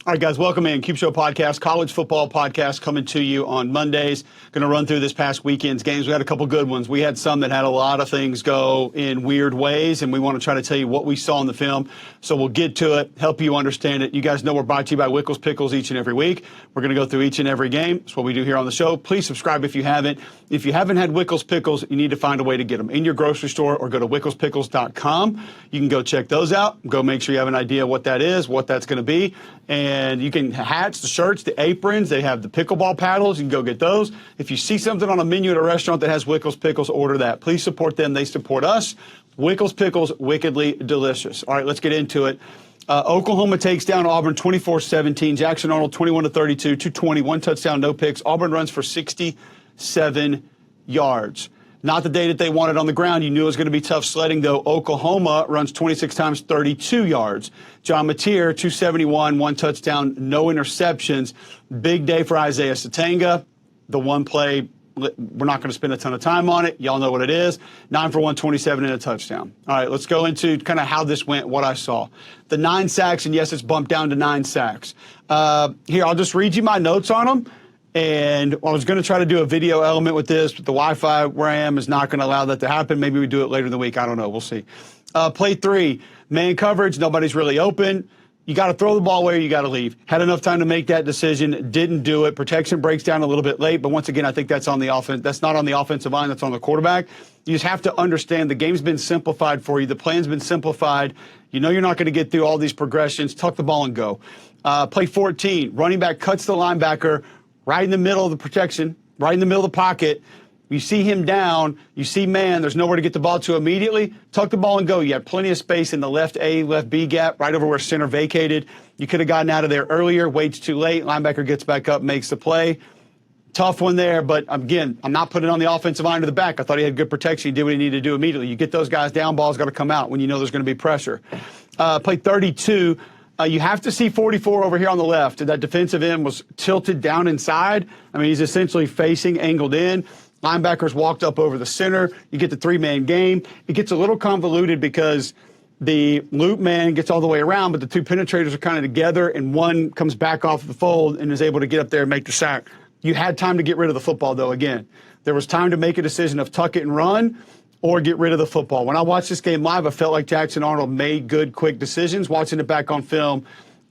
All right, guys, welcome in. Cube Show Podcast, college football podcast coming to you on Mondays. Going to run through this past weekend's games. We had a couple good ones. We had some that had a lot of things go in weird ways, and we want to try to tell you what we saw in the film. So we'll get to it, help you understand it. You guys know we're brought to you by Wickles Pickles each and every week. We're going to go through each and every game. That's what we do here on the show. Please subscribe if you haven't. If you haven't had Wickles Pickles, you need to find a way to get them in your grocery store or go to wicklespickles.com. You can go check those out. Go make sure you have an idea what that is, what that's going to be. And you can hats, the shirts, the aprons. They have the pickleball paddles. You can go get those. If you see something on a menu at a restaurant that has Wickles Pickles, order that. Please support them. They support us. Wickles Pickles, wickedly delicious. All right, let's get into it. Oklahoma takes down Auburn 24-17. Jackson Arnold 21-32, 220, one touchdown, no picks. Auburn runs for 67 yards. Not the day that they wanted on the ground. You knew it was going to be tough sledding, though. Oklahoma runs 26 times, 32 yards. John Mateer, 271, one touchdown, no interceptions. Big day for Isaiah Satanga. The one play, we're not going to spend a ton of time on it. Y'all know what it is. 9 for 127 and a touchdown. All right, let's go into kind of how this went, what I saw. The 9 sacks, and yes, it's bumped down to 9 sacks. Here, I'll just read you my notes on them. And I was going to try to do a video element with this, but the Wi-Fi where I am is not going to allow that to happen. Maybe we do it later in the week. I don't know. We'll see. Play 3, man coverage. Nobody's really open. You got to throw the ball away or you got to leave. Had enough time to make that decision. Didn't do it. Protection breaks down a little bit late. But once again, I think that's on the offense. That's not on the offensive line. That's on the quarterback. You just have to understand the game's been simplified for you. The plan's been simplified. You know you're not going to get through all these progressions. Tuck the ball and go. Play 14, running back cuts the linebacker right in the middle of the protection, right in the middle of the pocket. You see him down. You see man. There's nowhere to get the ball to immediately. Tuck the ball and go. You had plenty of space in the left A, left B gap, right over where center vacated. You could have gotten out of there earlier. Waits too late. Linebacker gets back up, makes the play. Tough one there, but again, I'm not putting it on the offensive line to the back. I thought he had good protection. He did what he needed to do immediately. You get those guys down, ball's got to come out when you know there's going to be pressure. Play 32. You have to see 44 over here on the left. That defensive end was tilted down inside. I mean, he's essentially facing, angled in. Linebackers walked up over the center. You get the 3-man game. It gets a little convoluted because the loop man gets all the way around, but the 2 penetrators are kind of together, and one comes back off the fold and is able to get up there and make the sack. You had time to get rid of the football, though, again. There was time to make a decision of tuck it and run or get rid of the football. When I watched this game live, I felt like Jackson Arnold made good, quick decisions. Watching it back on film,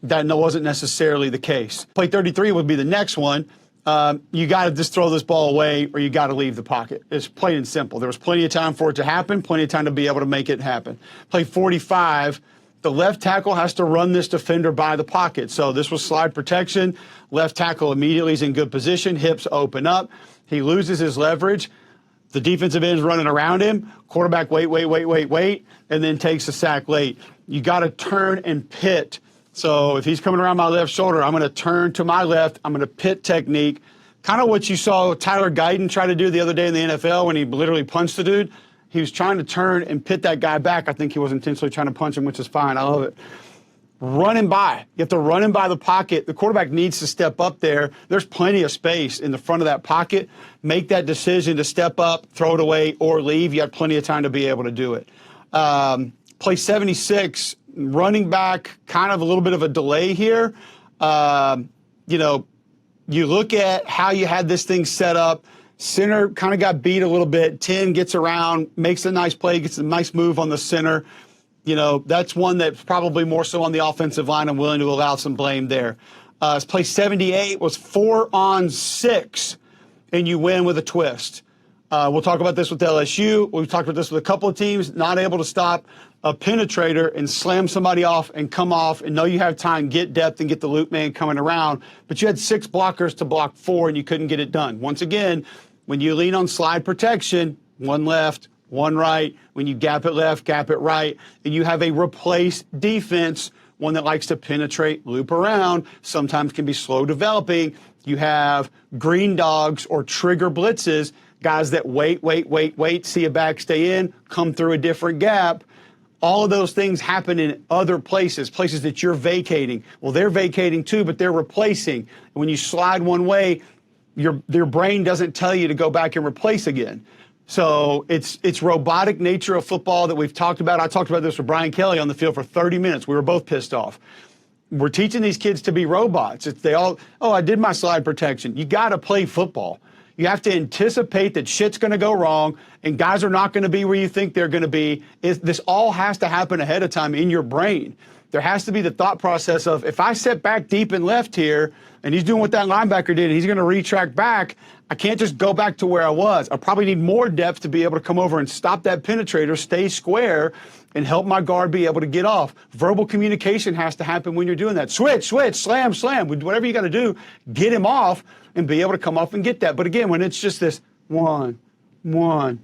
that wasn't necessarily the case. Play 33 would be the next one. You got to just throw this ball away or you got to leave the pocket. It's plain and simple. There was plenty of time for it to happen, plenty of time to be able to make it happen. Play 45, the left tackle has to run this defender by the pocket. So this was slide protection. Left tackle immediately is in good position. Hips open up. He loses his leverage. The defensive end's running around him. Quarterback, wait, and then takes a sack late. You got to turn and pit. So if he's coming around my left shoulder, I'm going to turn to my left. I'm going to pit technique. Kind of what you saw Tyler Guyton try to do the other day in the NFL when he literally punched the dude. He was trying to turn and pit that guy back. I think he was intentionally trying to punch him, which is fine. I love it. Running by. You have to run him by the pocket. The quarterback needs to step up there. There's plenty of space in the front of that pocket. Make that decision to step up, throw it away, or leave. You had plenty of time to be able to do it. Play 76, running back, kind of a little bit of a delay here. You look at how you had this thing set up. Center kind of got beat a little bit. 10 gets around, makes a nice play, gets a nice move on the center. That's one that's probably more so on the offensive line. I'm willing to allow some blame there. Play 78 was 4-on-6, and you win with a twist. We'll talk about this with LSU. We've talked about this with a couple of teams, not able to stop a penetrator and slam somebody off and come off and know you have time, get depth, and get the loop man coming around. But you had 6 blockers to block 4, and you couldn't get it done. Once again, when you lean on slide protection, 1 left, 1 right, when you gap it left, gap it right, and you have a replace defense, one that likes to penetrate, loop around, sometimes can be slow developing. You have green dogs or trigger blitzes, guys that wait, see a back, stay in, come through a different gap. All of those things happen in other places that you're vacating. Well, they're vacating too, but they're replacing. And when you slide one way, your brain doesn't tell you to go back and replace again. So it's robotic nature of football that we've talked about. I talked about this with Brian Kelly on the field for 30 minutes. We were both pissed off. we're teaching these kids to be robots. I did my slide protection. You got to play football. You have to anticipate that shit's going to go wrong and guys are not going to be where you think they're going to be. This all has to happen ahead of time in your brain. There has to be the thought process of, if I set back deep and left here and he's doing what that linebacker did and he's going to retract back, I can't just go back to where I was. I probably need more depth to be able to come over and stop that penetrator, stay square, and help my guard be able to get off. Verbal communication has to happen when you're doing that. Switch, slam, whatever you got to do, get him off and be able to come off and get that. But again, when it's just this one, you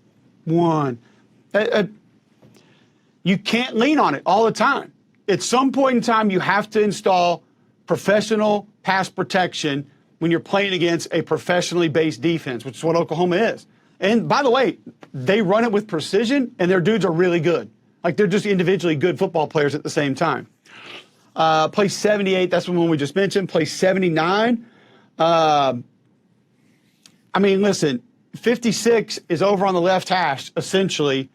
can't lean on it all the time. At some point in time, you have to install professional pass protection when you're playing against a professionally based defense, which is what Oklahoma is. And by the way, they run it with precision, and their dudes are really good. Like, they're just individually good football players at the same time. Play 78, that's the one we just mentioned. Play 79. Listen, 56 is over on the left hash, essentially,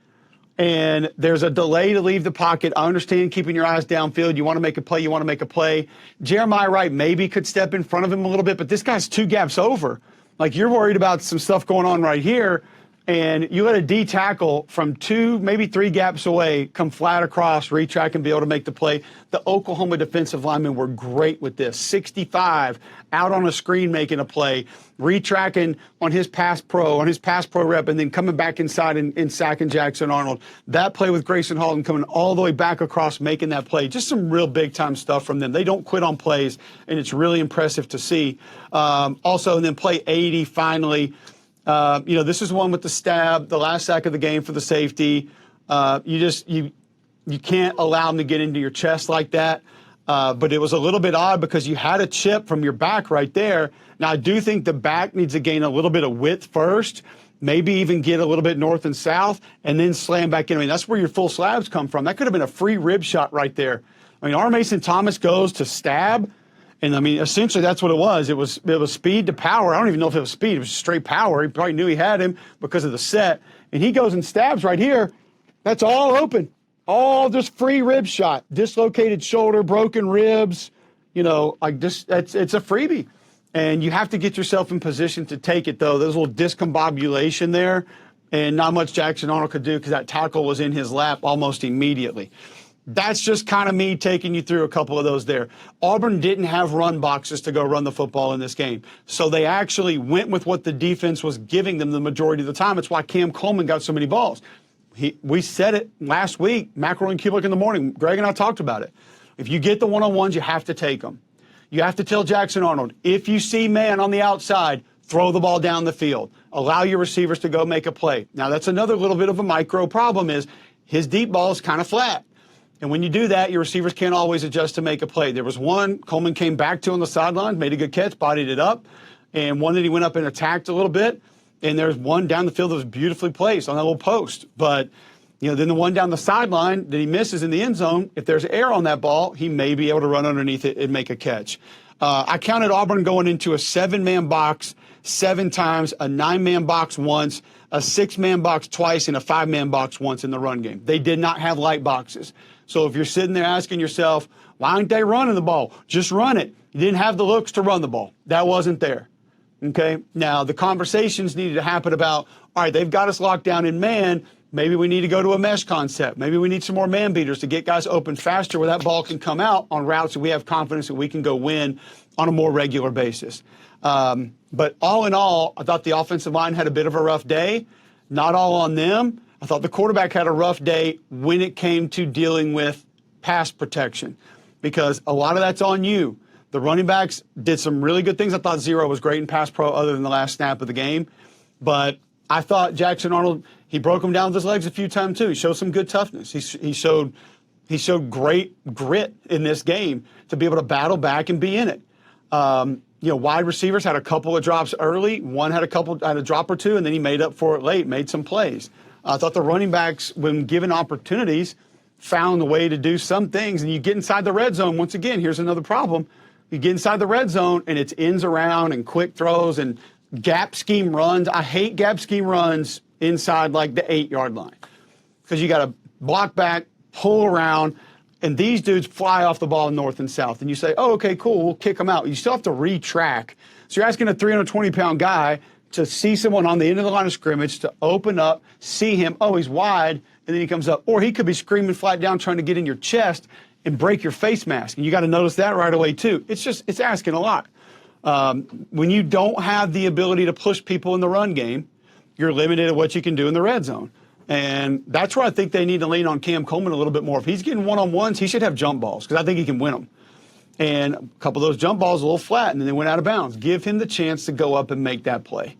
and there's a delay to leave the pocket. I understand keeping your eyes downfield. You want to make a play. Jeremiah Wright maybe could step in front of him a little bit, but this guy's 2 gaps over. Like, you're worried about some stuff going on right here, and you let a D tackle from 2, maybe 3 gaps away come flat across, retrack, and be able to make the play. The Oklahoma defensive linemen were great with this. 65 out on a screen making a play, retracking on his pass pro rep, and then coming back inside and sacking Jackson Arnold. That play with Grayson Halton coming all the way back across, making that play. Just some real big-time stuff from them. They don't quit on plays, and it's really impressive to see. Also, and then play 80 finally. This is one with the stab, the last sack of the game for the safety. You can't allow him to get into your chest like that. But it was a little bit odd because you had a chip from your back right there. Now, I do think the back needs to gain a little bit of width first, maybe even get a little bit north and south, and then slam back in. That's where your full slabs come from. That could have been a free rib shot right there. R. Mason Thomas goes to stab. And essentially that's what it was. It was speed to power. I don't even know if it was speed. It was straight power. He probably knew he had him because of the set. And he goes and stabs right here. That's all open. All just free rib shot. Dislocated shoulder, broken ribs. It's a freebie. And you have to get yourself in position to take it, though. There's a little discombobulation there. And not much Jackson Arnold could do because that tackle was in his lap almost immediately. That's just kind of me taking you through a couple of those there. Auburn didn't have run boxes to go run the football in this game. So they actually went with what the defense was giving them the majority of the time. It's why Cam Coleman got so many balls. We said it last week, Mackerel and Cubelic in the morning. Greg and I talked about it. If you get the one-on-ones, you have to take them. You have to tell Jackson Arnold, if you see man on the outside, throw the ball down the field. Allow your receivers to go make a play. Now, that's another little bit of a micro problem is his deep ball is kind of flat. And when you do that, your receivers can't always adjust to make a play. There was one Coleman came back to on the sideline, made a good catch, bodied it up, and one that he went up and attacked a little bit. And there's one down the field that was beautifully placed on that little post. But, then the one down the sideline that he misses in the end zone, if there's air on that ball, he may be able to run underneath it and make a catch. I counted Auburn going into a 7-man box 7 times, a 9-man box once, a 6-man box twice, and a 5-man box once in the run game. They did not have light boxes. So if you're sitting there asking yourself, why aren't they running the ball? Just run it. You didn't have the looks to run the ball. That wasn't there. Okay? Now, the conversations needed to happen about, all right, they've got us locked down in man. Maybe we need to go to a mesh concept. Maybe we need some more man beaters to get guys open faster where that ball can come out on routes that we have confidence that we can go win on a more regular basis. But all in all, I thought the offensive line had a bit of a rough day. Not all on them. I thought the quarterback had a rough day when it came to dealing with pass protection because a lot of that's on you. The running backs did some really good things. I thought Zero was great in pass pro other than the last snap of the game. But I thought Jackson Arnold, he broke him down with his legs a few times too. He showed some good toughness. He showed great grit in this game to be able to battle back and be in it. Wide receivers had a couple of drops early. One had a drop or two, and then he made up for it late, made some plays. I thought the running backs, when given opportunities, found a way to do some things. And you get inside the red zone. Once again, here's another problem. You get inside the red zone, and it's ends around and quick throws and gap scheme runs. I hate gap scheme runs inside like the 8-yard line because you got to block back, pull around, And these dudes fly off the ball north and south. And you say, oh, okay, cool, we'll kick them out. You still have to retrack. So you're asking a 320-pound guy to see someone on the end of the line of scrimmage, to open up, see him, oh, he's wide, and then he comes up. Or he could be screaming flat down trying to get in your chest and break your face mask. And you got to notice that right away, too. It's asking a lot. When you don't have the ability to push people in the run game, you're limited at what you can do in the red zone. And that's where I think they need to lean on Cam Coleman a little bit more. If he's getting one-on-ones, he should have jump balls, because I think he can win them. And a couple of those jump balls a little flat, and then they went out of bounds. Give him the chance to go up and make that play.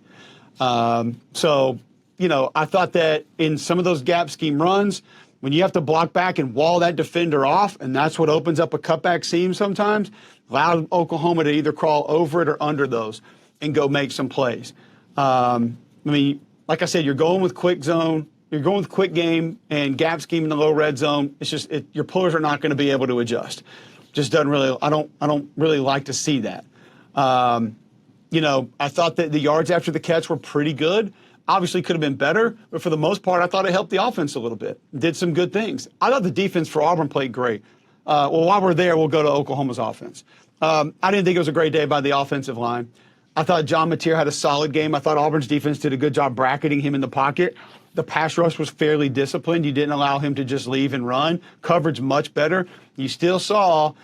So, you know, I thought that in some of those gap scheme runs, when you have to block back and wall that defender off, and that's what opens up a cutback seam sometimes, allow Oklahoma to either crawl over it or under those and go make some plays. I mean, like I said, you're going with quick zone. You're going with quick game and gap scheme in the low red zone. It's just your pullers are not going to be able to adjust. Just doesn't really. I don't really like to see that. You know, I thought that the yards after the catch were pretty good. Obviously, could have been better, but for the most part, I thought it helped the offense a little bit. Did some good things. I thought the defense for Auburn played great. Well, while we're there, we'll go to Oklahoma's offense. I didn't think it was a great day by the offensive line. I thought John Mateer had a solid game. I thought Auburn's defense did a good job bracketing him in the pocket. The pass rush was fairly disciplined. You didn't allow him to just leave and run. Coverage much better. You still saw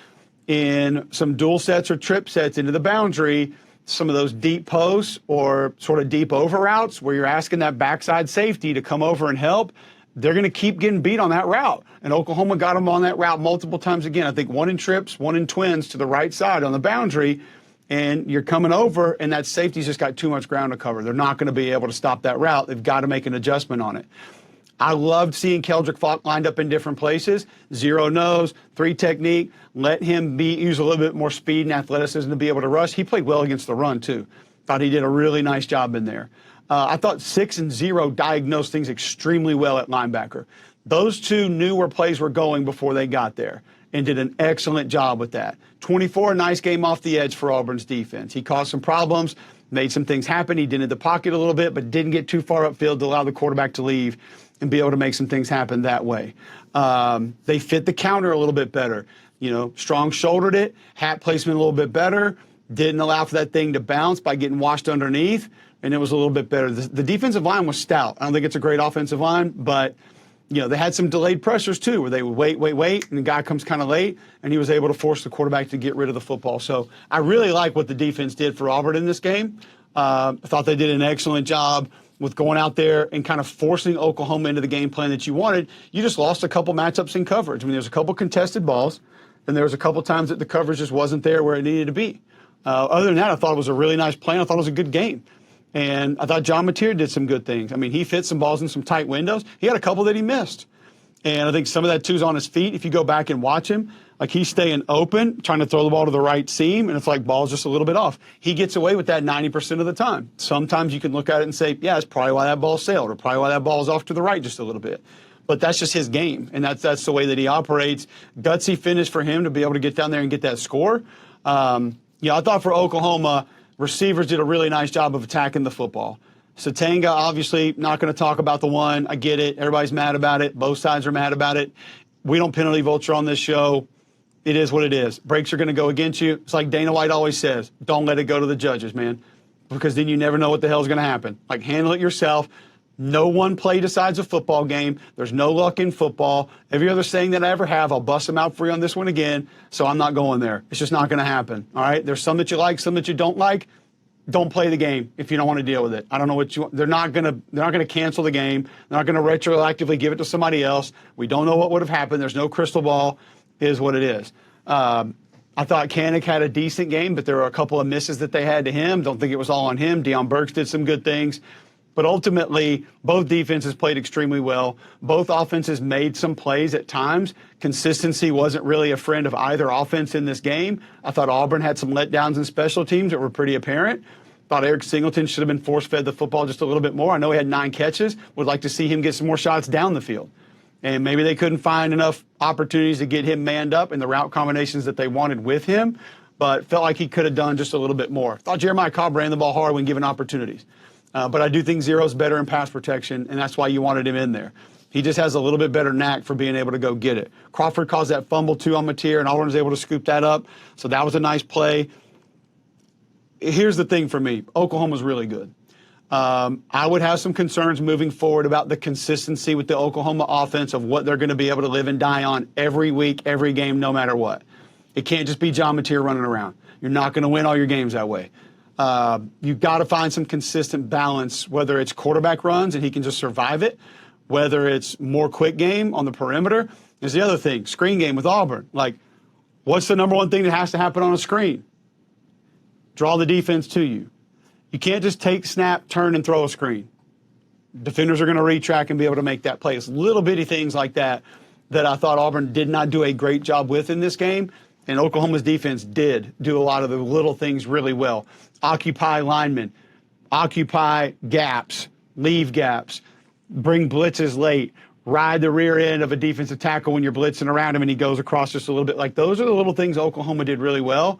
in some dual sets or trip sets into the boundary some of those deep posts or sort of deep over routes where you're asking that backside safety to come over and help. They're going to keep getting beat on that route. And Oklahoma got them on that route multiple times again. I think one in trips, one in twins to the right side on the boundary. And you're coming over, and that safety's just got too much ground to cover. They're not going to be able to stop that route. They've got to make an adjustment on it. I loved seeing Keldrick Falk lined up in different places. Zero nose, three technique. Let him use a little bit more speed and athleticism to be able to rush. He played well against the run, too. Thought he did a really nice job in there. I thought 6 and 0 diagnosed things extremely well at linebacker. Those two knew where plays were going before they got there and did an excellent job with that. 24, nice game off the edge for Auburn's defense. He caused some problems, made some things happen. He dented the pocket a little bit, but didn't get too far upfield to allow the quarterback to leave and be able to make some things happen that way. They fit the counter a little bit better. You know, Strong shouldered it, hat placement a little bit better, didn't allow for that thing to bounce by getting washed underneath, and it was a little bit better. The defensive line was stout. I don't think it's a great offensive line, but you know, they had some delayed pressures too, where they would wait, and the guy comes kind of late, and he was able to force the quarterback to get rid of the football. So I really like what the defense did for Auburn in this game. I thought they did an excellent job with going out there and kind of forcing Oklahoma into the game plan that you wanted. You just lost a couple matchups in coverage. I mean, there's a couple contested balls, and there was a couple times that the coverage just wasn't there where it needed to be. Other than that, I thought it was a really nice play. I thought it was a good game. And I thought John Mateer did some good things. I mean, he fit some balls in some tight windows. He had a couple that he missed. And I think some of that, too, is on his feet. If you go back and watch him, like he's staying open, trying to throw the ball to the right seam, and it's like ball's just a little bit off. He gets away with that 90% of the time. Sometimes you can look at it and say, yeah, that's probably why that ball sailed, or probably why that ball is off to the right just a little bit. But that's just his game, and that's the way that he operates. Gutsy finish for him to be able to get down there and get that score. I thought for Oklahoma, receivers did a really nice job of attacking the football. Satanga, obviously, not going to talk about the one. I get it. Everybody's mad about it. Both sides are mad about it. We don't penalty vulture on this show. It is what it is. Breaks are going to go against you. It's like Dana White always says, don't let it go to the judges, man, because then you never know what the hell's going to happen. Like, handle it yourself. No one play decides a football game. There's no luck in football. Every other saying that I ever have, I'll bust them out for you on this one again, so I'm not going there. It's just not going to happen, all right? There's some that you like, some that you don't like. Don't play the game if you don't want to deal with it. I don't know what you want. They're not going to cancel the game. They're not going to retroactively give it to somebody else. We don't know what would have happened. There's no crystal ball. It is what it is. I thought Kanik had a decent game, but there were a couple of misses that they had to him. Don't think it was all on him. Deion Burks did some good things. But ultimately, both defenses played extremely well. Both offenses made some plays at times. Consistency wasn't really a friend of either offense in this game. I thought Auburn had some letdowns in special teams that were pretty apparent. Thought Eric Singleton should have been force-fed the football just a little bit more. I know he had 9 catches. Would like to see him get some more shots down the field. And maybe they couldn't find enough opportunities to get him manned up in the route combinations that they wanted with him, but felt like he could have done just a little bit more. Thought Jeremiah Cobb ran the ball hard when given opportunities. But I do think Zero's better in pass protection, and that's why you wanted him in there. He just has a little bit better knack for being able to go get it. Crawford caused that fumble too on Mateer, and Auburn was able to scoop that up. So that was a nice play. Here's the thing for me. Oklahoma's really good. I would have some concerns moving forward about the consistency with the Oklahoma offense of what they're going to be able to live and die on every week, every game, no matter what. It can't just be John Mateer running around. You're not going to win all your games that way. You've got to find some consistent balance, whether it's quarterback runs and he can just survive it, whether it's more quick game on the perimeter. There's the other thing, screen game with Auburn. Like, what's the number one thing that has to happen on a screen? Draw the defense to you. You can't just take, snap, turn, and throw a screen. Defenders are going to retrack and be able to make that play. It's little bitty things like that that I thought Auburn did not do a great job with in this game, and Oklahoma's defense did do a lot of the little things really well. Occupy linemen, occupy gaps, leave gaps, bring blitzes late, ride the rear end of a defensive tackle when you're blitzing around him and he goes across just a little bit. Like, those are the little things Oklahoma did really well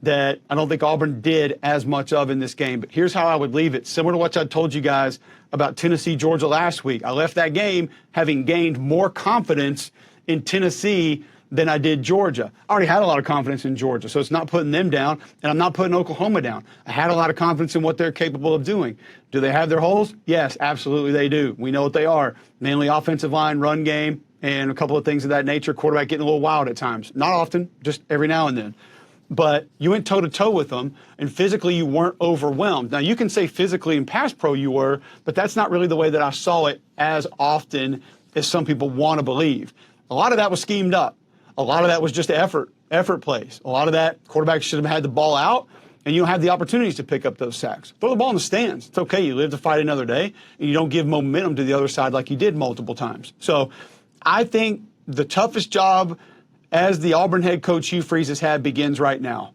that I don't think Auburn did as much of in this game. But here's how I would leave it. Similar to what I told you guys about Tennessee, Georgia last week. I left that game having gained more confidence in Tennessee than I did Georgia. I already had a lot of confidence in Georgia, so it's not putting them down, and I'm not putting Oklahoma down. I had a lot of confidence in what they're capable of doing. Do they have their holes? Yes, absolutely they do. We know what they are. Mainly offensive line, run game, and a couple of things of that nature. Quarterback getting a little wild at times. Not often, just every now and then. But you went toe-to-toe with them, and physically you weren't overwhelmed. Now, you can say physically in pass pro you were, but that's not really the way that I saw it as often as some people want to believe. A lot of that was schemed up. A lot of that was just effort plays. A lot of that, quarterback should have had the ball out, and you don't have the opportunities to pick up those sacks. Throw the ball in the stands. It's okay. You live to fight another day, and you don't give momentum to the other side like you did multiple times. So I think the toughest job as the Auburn head coach Hugh Freeze has had begins right now,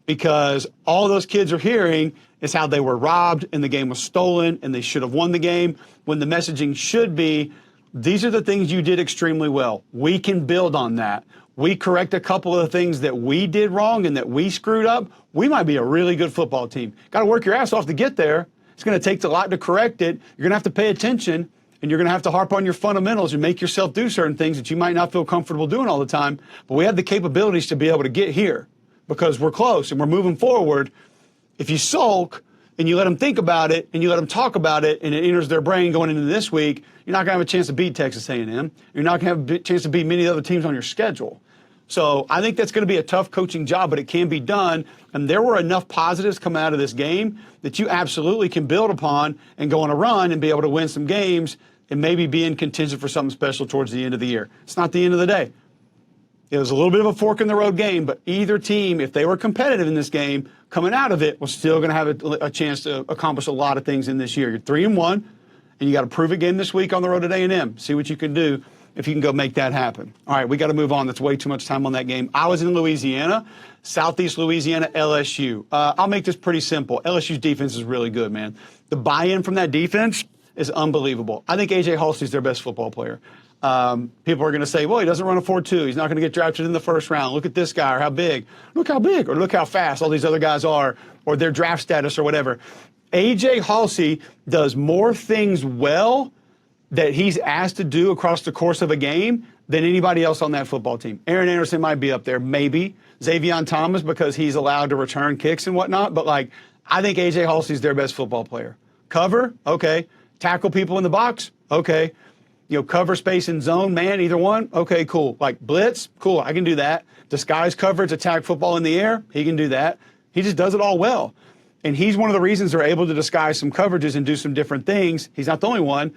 because all those kids are hearing is how they were robbed and the game was stolen and they should have won the game, when the messaging should be, these are the things you did extremely well. We can build on that. We correct a couple of the things that we did wrong and that we screwed up. We might be a really good football team. Got to work your ass off to get there. It's going to take a lot to correct it. You're going to have to pay attention, and you're going to have to harp on your fundamentals and make yourself do certain things that you might not feel comfortable doing all the time. But we have the capabilities to be able to get here because we're close and we're moving forward. If you sulk and you let them think about it and you let them talk about it and it enters their brain going into this week, you're not going to have a chance to beat Texas A&M. You're not going to have a chance to beat many other teams on your schedule. So I think that's going to be a tough coaching job, but it can be done. And there were enough positives coming out of this game that you absolutely can build upon and go on a run and be able to win some games and maybe be in contention for something special towards the end of the year. It's not the end of the day. It was a little bit of a fork in the road game, but either team, if they were competitive in this game, coming out of it was still going to have a chance to accomplish a lot of things in this year. You're 3-1, and you got to prove a game this week on the road at A&M. See what you can do if you can go make that happen. All right, we got to move on. That's way too much time on that game. I was in Louisiana, Southeast Louisiana, LSU. I'll make this pretty simple. LSU's defense is really good, man. The buy-in from that defense is unbelievable. I think A.J. Halsey's their best football player. People are going to say, well, he doesn't run a 4.2. He's not going to get drafted in the first round. Look at this guy, or how big. Look how big, or look how fast all these other guys are, or their draft status or whatever. A.J. Halsey does more things well that he's asked to do across the course of a game than anybody else on that football team. Aaron Anderson might be up there, maybe. Xavier Thomas, because he's allowed to return kicks and whatnot. But, like, I think A.J. Halsey's their best football player. Cover? Okay. Tackle people in the box? Okay. You know, cover space and zone, man, either one? Okay, cool. Like, blitz? Cool, I can do that. Disguise coverage, attack football in the air? He can do that. He just does it all well. And he's one of the reasons they're able to disguise some coverages and do some different things. He's not the only one.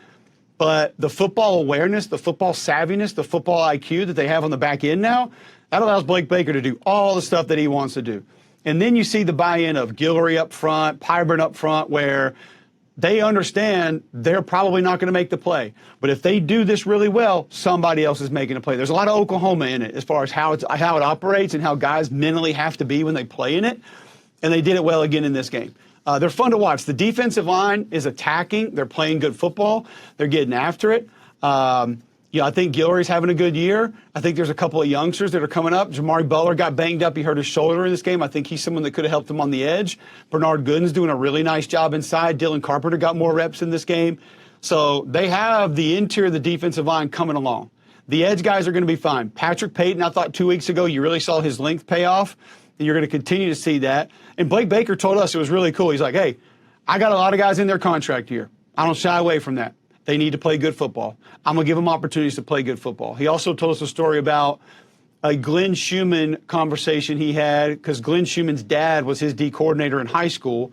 But the football awareness, the football savviness, the football IQ that they have on the back end now, that allows Blake Baker to do all the stuff that he wants to do. And then you see the buy-in of Guillory up front, Pyburn up front, where they understand they're probably not going to make the play. But if they do this really well, somebody else is making a play. There's a lot of Oklahoma in it as far as how it operates and how guys mentally have to be when they play in it. And they did it well again in this game. They're fun to watch. The defensive line is attacking. They're playing good football. They're getting after it. I think Guillory's having a good year. I think there's a couple of youngsters that are coming up. Jamari Butler got banged up. He hurt his shoulder in this game. I think he's someone that could have helped him on the edge. Bernard Gooden's doing a really nice job inside. Dylan Carpenter got more reps in this game. So they have the interior of the defensive line coming along. The edge guys are going to be fine. Patrick Payton, I thought 2 weeks ago you really saw his length pay off, and you're going to continue to see that. And Blake Baker told us it was really cool. He's like, hey, I got a lot of guys in their contract year. I don't shy away from that. They need to play good football. I'm going to give them opportunities to play good football. He also told us a story about a Glenn Schumann conversation he had, because Glenn Schumann's dad was his D coordinator in high school,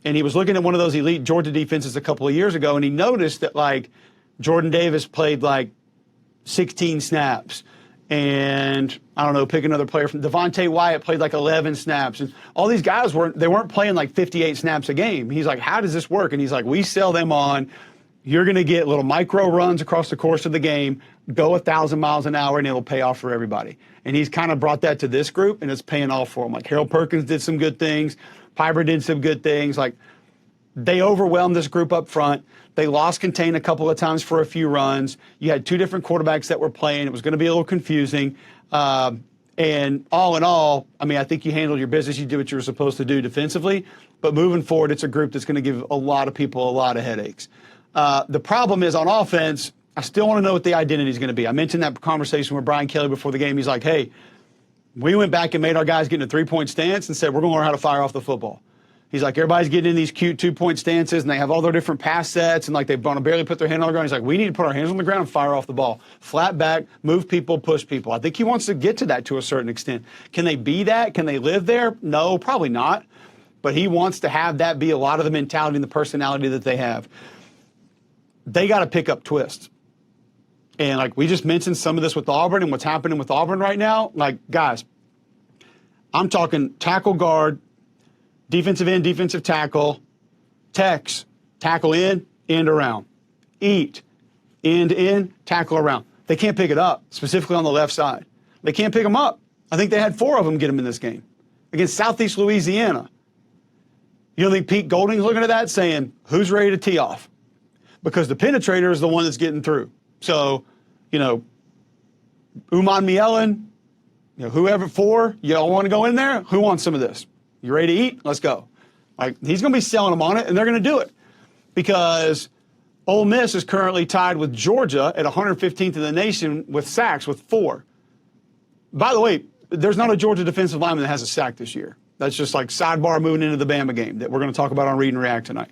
and he was looking at one of those elite Georgia defenses a couple of years ago, and he noticed that, like, Jordan Davis played, like, 16 snaps. And, I don't know, pick another player from Devontae Wyatt played, like, 11 snaps. And all these guys weren't playing, like, 58 snaps a game. He's like, how does this work? And he's like, we sell them on, you're going to get little micro runs across the course of the game, go 1,000 miles an hour, and it'll pay off for everybody. And he's kind of brought that to this group, and it's paying off for them. Like, Harold Perkins did some good things. Piper did some good things. Like, they overwhelmed this group up front. They lost contain a couple of times for a few runs. You had 2 different quarterbacks that were playing. It was going to be a little confusing. And all in all, I mean, I think you handled your business. You did what you were supposed to do defensively. But moving forward, it's a group that's going to give a lot of people a lot of headaches. The problem is on offense, I still want to know what the identity is going to be. I mentioned that conversation with Brian Kelly before the game. He's like, hey, we went back and made our guys get in a 3-point stance and said, we're going to learn how to fire off the football. He's like, everybody's getting in these cute 2-point stances, and they have all their different pass sets, and like they want to barely put their hand on the ground. He's like, we need to put our hands on the ground and fire off the ball. Flat back, move people, push people. I think he wants to get to that to a certain extent. Can they be that? Can they live there? No, probably not. But he wants to have that be a lot of the mentality and the personality that they have. They got to pick up twists. And like we just mentioned some of this with Auburn and what's happening with Auburn right now. Like, guys, I'm talking tackle guard, defensive end, defensive tackle, tex, tackle in, end around, eat, end in, tackle around. They can't pick it up, specifically on the left side. They can't pick them up. I think they had 4 of them get them in this game against Southeast Louisiana. You don't think Pete Golding's looking at that saying, who's ready to tee off? Because the penetrator is the one that's getting through. So, you know, Uman Mielen, you know, whoever 4, you all want to go in there? Who wants some of this? You ready to eat? Let's go. Like, he's going to be selling them on it, and they're going to do it. Because Ole Miss is currently tied with Georgia at 115th in the nation with sacks with 4. By the way, there's not a Georgia defensive lineman that has a sack this year. That's just like sidebar moving into the Bama game that we're going to talk about on Read and React tonight.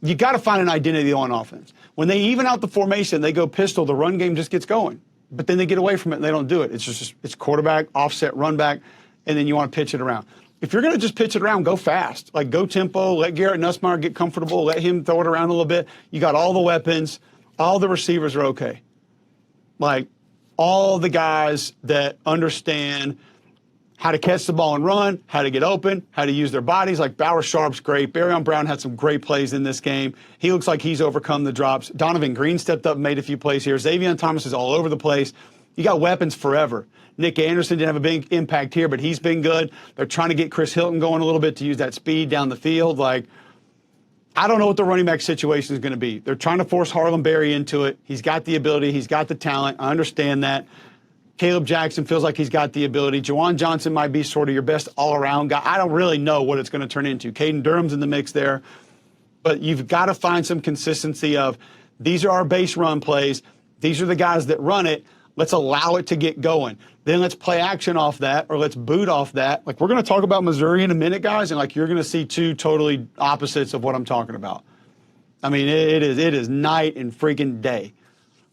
You got to find an identity on offense. When they even out the formation, they go pistol, the run game just gets going. But then they get away from it and they don't do it. It's quarterback, offset, run back, and then you want to pitch it around. If you're going to just pitch it around, go fast. Like, go tempo, let Garrett Nussmeier get comfortable, let him throw it around a little bit. You got all the weapons. All the receivers are okay. Like, all the guys that understand how to catch the ball and run, how to get open, how to use their bodies. Like, Bauer Sharp's great. Barryon Brown had some great plays in this game. He looks like he's overcome the drops. Donovan Green stepped up and made a few plays here. Xavier Thomas is all over the place. You got weapons forever. Nick Anderson didn't have a big impact here, but he's been good. They're trying to get Chris Hilton going a little bit to use that speed down the field. Like, I don't know what the running back situation is going to be. They're trying to force Harlem Berry into it. He's got the ability. He's got the talent. I understand that. Caleb Jackson feels like he's got the ability. Juwan Johnson might be sort of your best all-around guy. I don't really know what it's going to turn into. Caden Durham's in the mix there. But you've got to find some consistency of, these are our base run plays. These are the guys that run it. Let's allow it to get going. Then let's play action off that, or let's boot off that. Like, we're going to talk about Missouri in a minute, guys, and like, you're going to see 2 totally opposites of what I'm talking about. I mean, it is night and freaking day.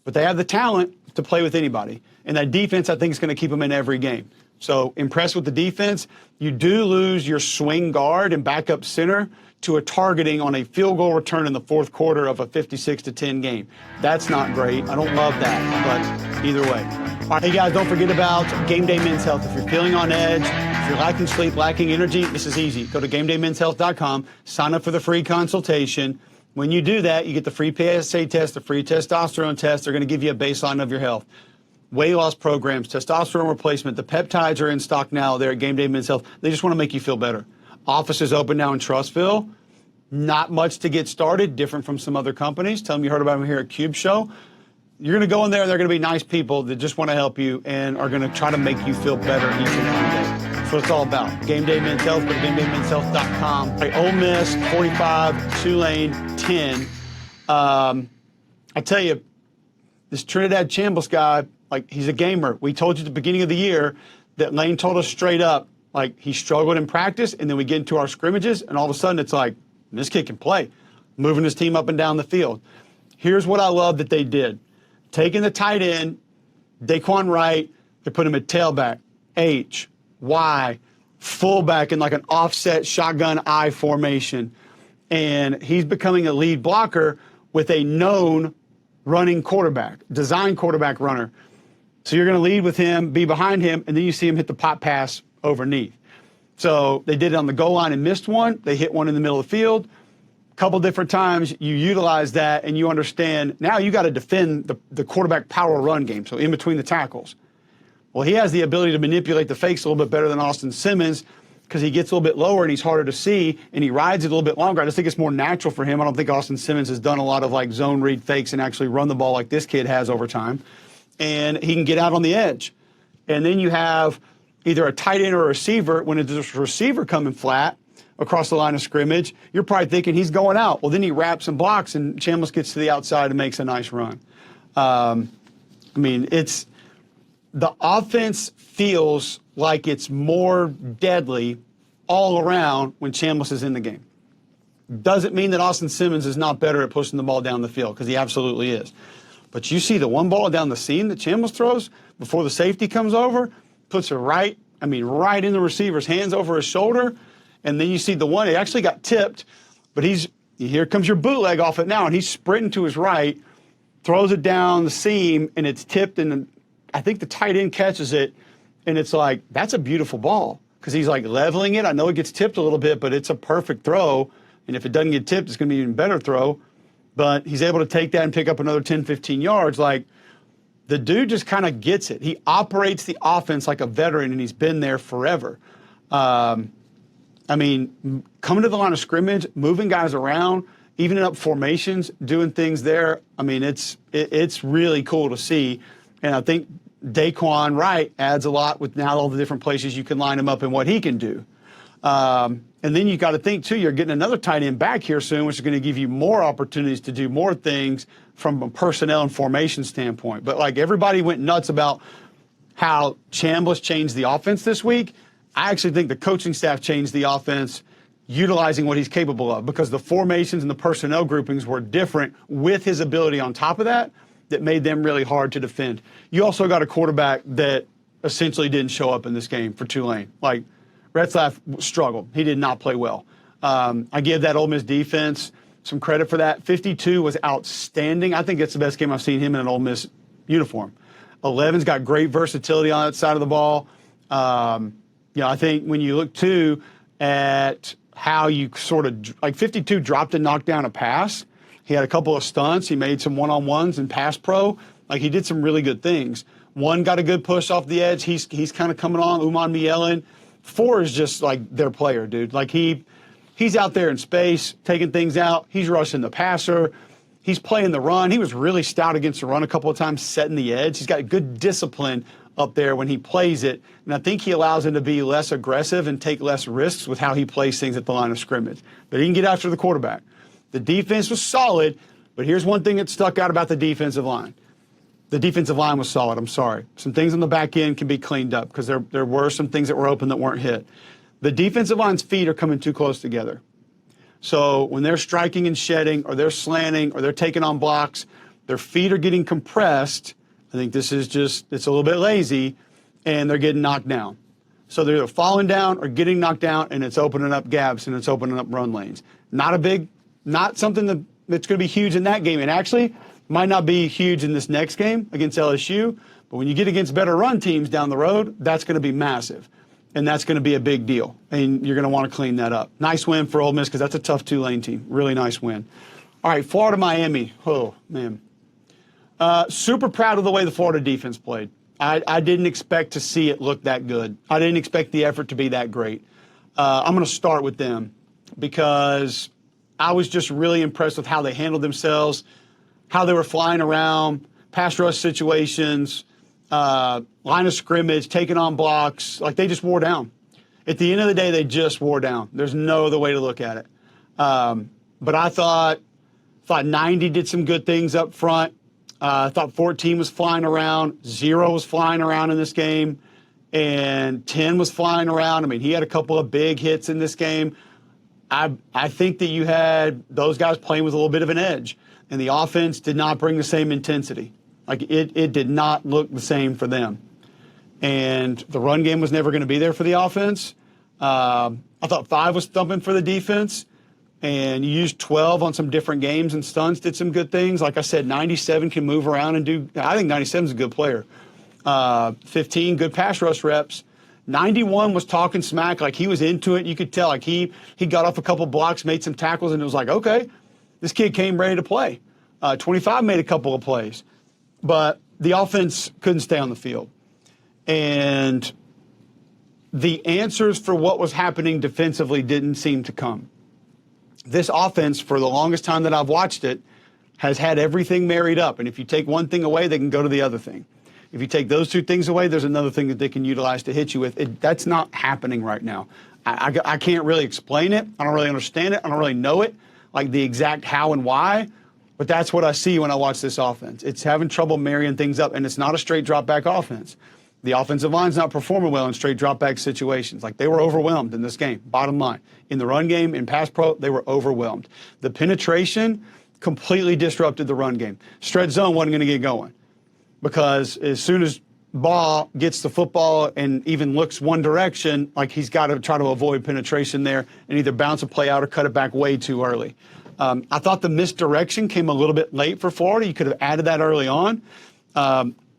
But they have the talent to play with anybody. And that defense, I think, is going to keep them in every game. So, impressed with the defense. You do lose your swing guard and backup center to a targeting on a field goal return in the 4th quarter of a 56-10 game. That's not great. I don't love that, but either way. All right, hey, guys, don't forget about Game Day Men's Health. If you're feeling on edge, if you're lacking sleep, lacking energy, this is easy. Go to GameDayMen'sHealth.com, sign up for the free consultation. When you do that, you get the free PSA test, the free testosterone test. They're going to give you a baseline of your health. Weight loss programs, testosterone replacement, the peptides are in stock now there at Game Day Men's Health. They just want to make you feel better. Office is open now in Trussville. Not much to get started, different from some other companies. Tell them you heard about them here at Cube Show. You're going to go in there, and they're going to be nice people that just want to help you and are going to try to make you feel better each and every day. That's what it's all about. Game Day Men's Health, go to GameDayMen'sHealth.com. Right, Ole Miss, 45, Tulane, 10. I tell you, this Trinidad Chambliss guy, like, he's a gamer. We told you at the beginning of the year that Lane told us straight up, like, he struggled in practice, and then we get into our scrimmages, and all of a sudden it's like, this kid can play, moving his team up and down the field. Here's what I love that they did. Taking the tight end, Daquan Wright, they put him at tailback, H, Y, fullback in like an offset shotgun I formation. And he's becoming a lead blocker with a known running quarterback, design quarterback runner. So you're going to lead with him, be behind him, and then you see him hit the pop pass overneath. So they did it on the goal line and missed one. They hit one in the middle of the field. A couple different times you utilize that, and you understand now you got to defend the quarterback power run game, so in between the tackles. Well, he has the ability to manipulate the fakes a little bit better than Austin Simmons because he gets a little bit lower and he's harder to see, and he rides it a little bit longer. I just think it's more natural for him. I don't think Austin Simmons has done a lot of like zone read fakes and actually run the ball like this kid has over time. And he can get out on the edge. And then you have either a tight end or a receiver. When it's a receiver coming flat across the line of scrimmage, you're probably thinking he's going out. Well, then he wraps and blocks, and Chambliss gets to the outside and makes a nice run. I mean, it's the offense feels like it's more deadly all around when Chambliss is in the game. Doesn't mean that Austin Simmons is not better at pushing the ball down the field, because he absolutely is. But you see the one ball down the seam that Chambliss throws before the safety comes over, puts it right in the receiver's hands over his shoulder, and then you see the one, it actually got tipped, but here comes your bootleg off it now, and he's sprinting to his right, throws it down the seam, and it's tipped, and I think the tight end catches it, and it's like, that's a beautiful ball, because he's like leveling it. I know it gets tipped a little bit, but it's a perfect throw, and if it doesn't get tipped, it's going to be an even better throw. But he's able to take that and pick up another 10, 15 yards. Like, the dude just kind of gets it. He operates the offense like a veteran, and he's been there forever. I mean, coming to the line of scrimmage, moving guys around, evening up formations, doing things there. I mean, it's really cool to see. And I think Daquan Wright adds a lot with now all the different places you can line him up and what he can do. And then you got to think, too, you're getting another tight end back here soon, which is going to give you more opportunities to do more things from a personnel and formation standpoint. But, like, everybody went nuts about how Chambliss changed the offense this week. I actually think the coaching staff changed the offense utilizing what he's capable of, because the formations and the personnel groupings were different with his ability on top of that made them really hard to defend. You also got a quarterback that essentially didn't show up in this game for Tulane. Like, Retzlaff struggled. He did not play well. I give that Ole Miss defense some credit for that. 52 was outstanding. I think it's the best game I've seen him in an Ole Miss uniform. 11's got great versatility on that side of the ball. I think when you look, too, at how you sort of, like 52 dropped and knocked down a pass. He had a couple of stunts. He made some one-on-ones in pass pro. Like, he did some really good things. One got a good push off the edge. He's kind of coming on. Uman Mielen. 4 is just like their player, dude. Like, he's out there in space, taking things out. He's rushing the passer. He's playing the run. He was really stout against the run a couple of times, setting the edge. He's got good discipline up there when he plays it. And I think he allows him to be less aggressive and take less risks with how he plays things at the line of scrimmage. But he can get after the quarterback. The defense was solid, but here's one thing that stuck out about the defensive line. The defensive line was solid, I'm sorry. Some things on the back end can be cleaned up, because there were some things that were open that weren't hit. The defensive line's feet are coming too close together. So when they're striking and shedding, or they're slanting, or they're taking on blocks, their feet are getting compressed. I think this is just, it's a little bit lazy, and they're getting knocked down. So they're either falling down or getting knocked down, and it's opening up gaps and it's opening up run lanes. Not something that's going to be huge in that game. And actually, might not be huge in this next game against LSU, but when you get against better run teams down the road, that's going to be massive. And that's going to be a big deal. And you're going to want to clean that up. Nice win for Ole Miss, because that's a tough Tulane team. Really nice win. All right, Florida-Miami. Oh, man. Super proud of the way the Florida defense played. I didn't expect to see it look that good. I didn't expect the effort to be that great. I'm going to start with them, because I was just really impressed with how they handled themselves, how they were flying around, pass rush situations, line of scrimmage, taking on blocks. Like, they just wore down. At the end of the day, they just wore down. There's no other way to look at it. But I thought Thought 90 did some good things up front. I thought 14 was flying around. 0 was flying around in this game. And 10 was flying around. I mean, he had a couple of big hits in this game. I think that you had those guys playing with a little bit of an edge. And the offense did not bring the same intensity. Like, it did not look the same for them. And the run game was never going to be there for the offense. I thought 5 was thumping for the defense. And you used 12 on some different games, and Stunts did some good things. Like I said, 97 can move around and do – I think 97 is a good player. 15, good pass rush reps. 91 was talking smack. Like, he was into it. You could tell. Like, he got off a couple blocks, made some tackles, and it was like, okay, this kid came ready to play. 25 made a couple of plays. But the offense couldn't stay on the field. And the answers for what was happening defensively didn't seem to come. This offense, for the longest time that I've watched it, has had everything married up. And if you take one thing away, they can go to the other thing. If you take those two things away, there's another thing that they can utilize to hit you with. That's not happening right now. I can't really explain it. I don't really understand it. I don't really know it, like the exact how and why. But that's what I see when I watch this offense. It's having trouble marrying things up, and it's not a straight drop-back offense. The offensive line's not performing well in straight drop-back situations. Like, they were overwhelmed in this game, bottom line. In the run game, in pass pro, they were overwhelmed. The penetration completely disrupted the run game. Stretch zone wasn't going to get going because as soon as Ball gets the football and even looks one direction, like, he's got to try to avoid penetration there and either bounce a play out or cut it back way too early. I thought the misdirection came a little bit late for Florida. You could have added that early on.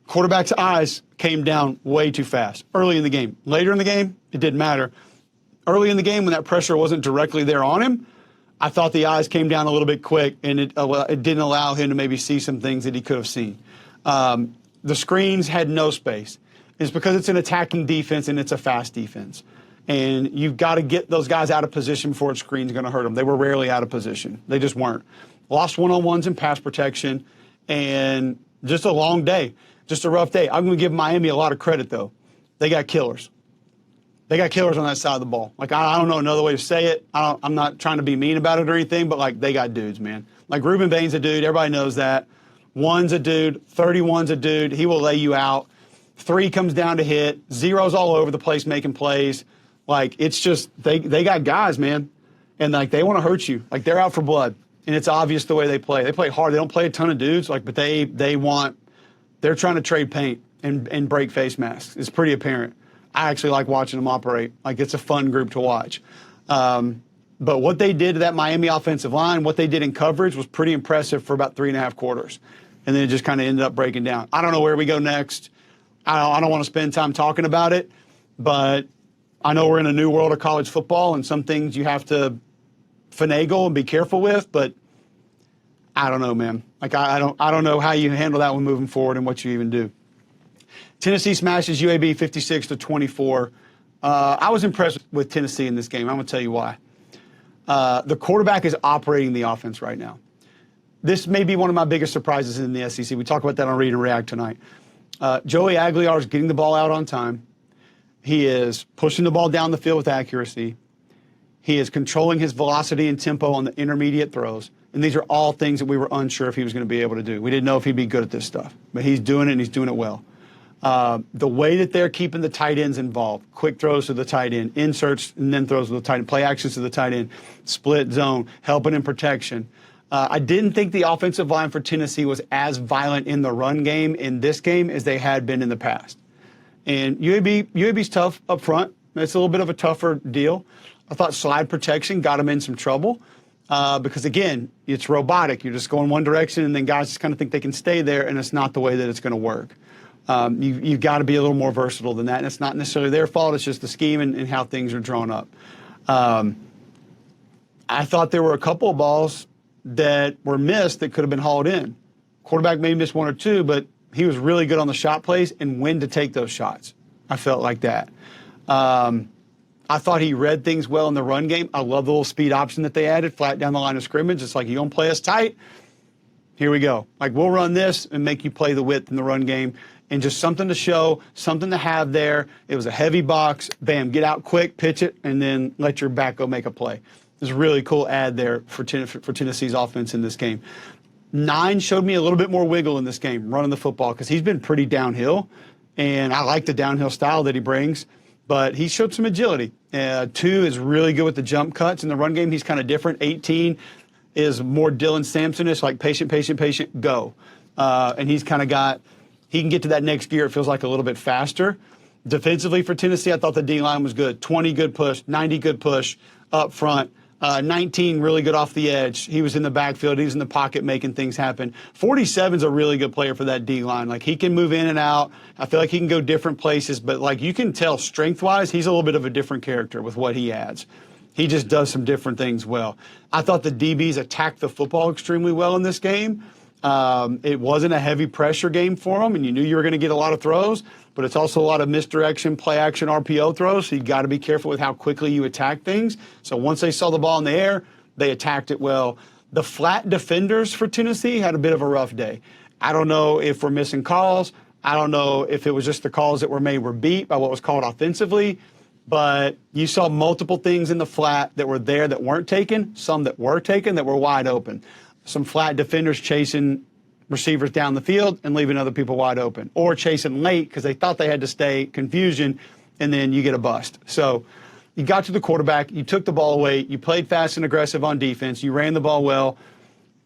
Quarterback's eyes came down way too fast early in the game. Later in the game, it didn't matter. Early in the game, when that pressure wasn't directly there on him, I thought the eyes came down a little bit quick, and it didn't allow him to maybe see some things that he could have seen. The screens had no space. It's because it's an attacking defense and it's a fast defense. And you've got to get those guys out of position before a screen's going to hurt them. They were rarely out of position. They just weren't. Lost one-on-ones in pass protection, and just a long day. Just a rough day. I'm going to give Miami a lot of credit, though. They got killers. They got killers on that side of the ball. Like, I don't know another way to say it. I'm not trying to be mean about it or anything, but, like, they got dudes, man. Like, Ruben Bain's a dude. Everybody knows that. 1's a dude. 31's a dude. He will lay you out. 3 comes down to hit. 0's all over the place making plays. Like, it's just they got guys, man. And, like, they want to hurt you. Like, they're out for blood. And it's obvious the way they play. They play hard. They don't play a ton of dudes, like, but they're trying to trade paint and break face masks. It's pretty apparent. I actually like watching them operate. Like, it's a fun group to watch. But what they did to that Miami offensive line, what they did in coverage was pretty impressive for about 3.5 quarters. And then it just kind of ended up breaking down. I don't know where we go next. I don't want to spend time talking about it, but I know we're in a new world of college football, and some things you have to finagle and be careful with, but I don't know, man. Like, I don't know how you handle that one moving forward and what you even do. Tennessee smashes UAB 56-24. I was impressed with Tennessee in this game. I'm going to tell you why. The quarterback is operating the offense right now. This may be one of my biggest surprises in the SEC. We talk about that on Read and React tonight. Joey Aguilar is getting the ball out on time. He is pushing the ball down the field with accuracy. He is controlling his velocity and tempo on the intermediate throws. And these are all things that we were unsure if he was going to be able to do. We didn't know if he'd be good at this stuff. But he's doing it, and he's doing it well. The way that they're keeping the tight ends involved, quick throws to the tight end, inserts and then throws to the tight end, play actions to the tight end, split zone, helping in protection. I didn't think the offensive line for Tennessee was as violent in the run game in this game as they had been in the past. And UAB's tough up front. It's a little bit of a tougher deal. I thought slide protection got them in some trouble because, again, it's robotic. You're just going one direction, and then guys just kind of think they can stay there, and it's not the way that it's going to work. You've got to be a little more versatile than that, and it's not necessarily their fault. It's just the scheme and how things are drawn up. I thought there were a couple of balls that were missed that could have been hauled in. Quarterback may miss one or two, but he was really good on the shot plays and when to take those shots. I felt like that. I thought he read things well in the run game. I love the little speed option that they added, flat down the line of scrimmage. It's like, you don't play us tight? Here we go. Like, we'll run this and make you play the width in the run game. And just something to show, something to have there. It was a heavy box. Bam, get out quick, pitch it, and then let your back go make a play. There's a really cool ad there for Tennessee's offense in this game. 9 showed me a little bit more wiggle in this game, running the football, because he's been pretty downhill, and I like the downhill style that he brings, but he showed some agility. 2 is really good with the jump cuts. In the run game, he's kind of different. 18 is more Dylan Sampson-ish, like patient, patient, patient, go. And he's kind of he can get to that next gear, it feels like, a little bit faster. Defensively for Tennessee, I thought the D-line was good. 20 good push, 90 good push up front. 19 really good off the edge. He was in the backfield. He was in the pocket making things happen. 47's a really good player for that D-line. Like, he can move in and out. I feel like he can go different places, but like, you can tell strength-wise, he's a little bit of a different character with what he adds. He just does some different things well. I thought the DBs attacked the football extremely well in this game. It wasn't a heavy pressure game for them, and you knew you were going to get a lot of throws, but it's also a lot of misdirection, play action, RPO throws, so you got to be careful with how quickly you attack things. So once they saw the ball in the air, they attacked it well. The flat defenders for Tennessee had a bit of a rough day. I don't know if we're missing calls. I don't know if it was just the calls that were made were beat by what was called offensively, but you saw multiple things in the flat that were there that weren't taken, some that were taken that were wide open. Some flat defenders chasing receivers down the field and leaving other people wide open, or chasing late because they thought they had to stay, confusion, and then you get a bust. So you got to the quarterback, you took the ball away, you played fast and aggressive on defense, you ran the ball well.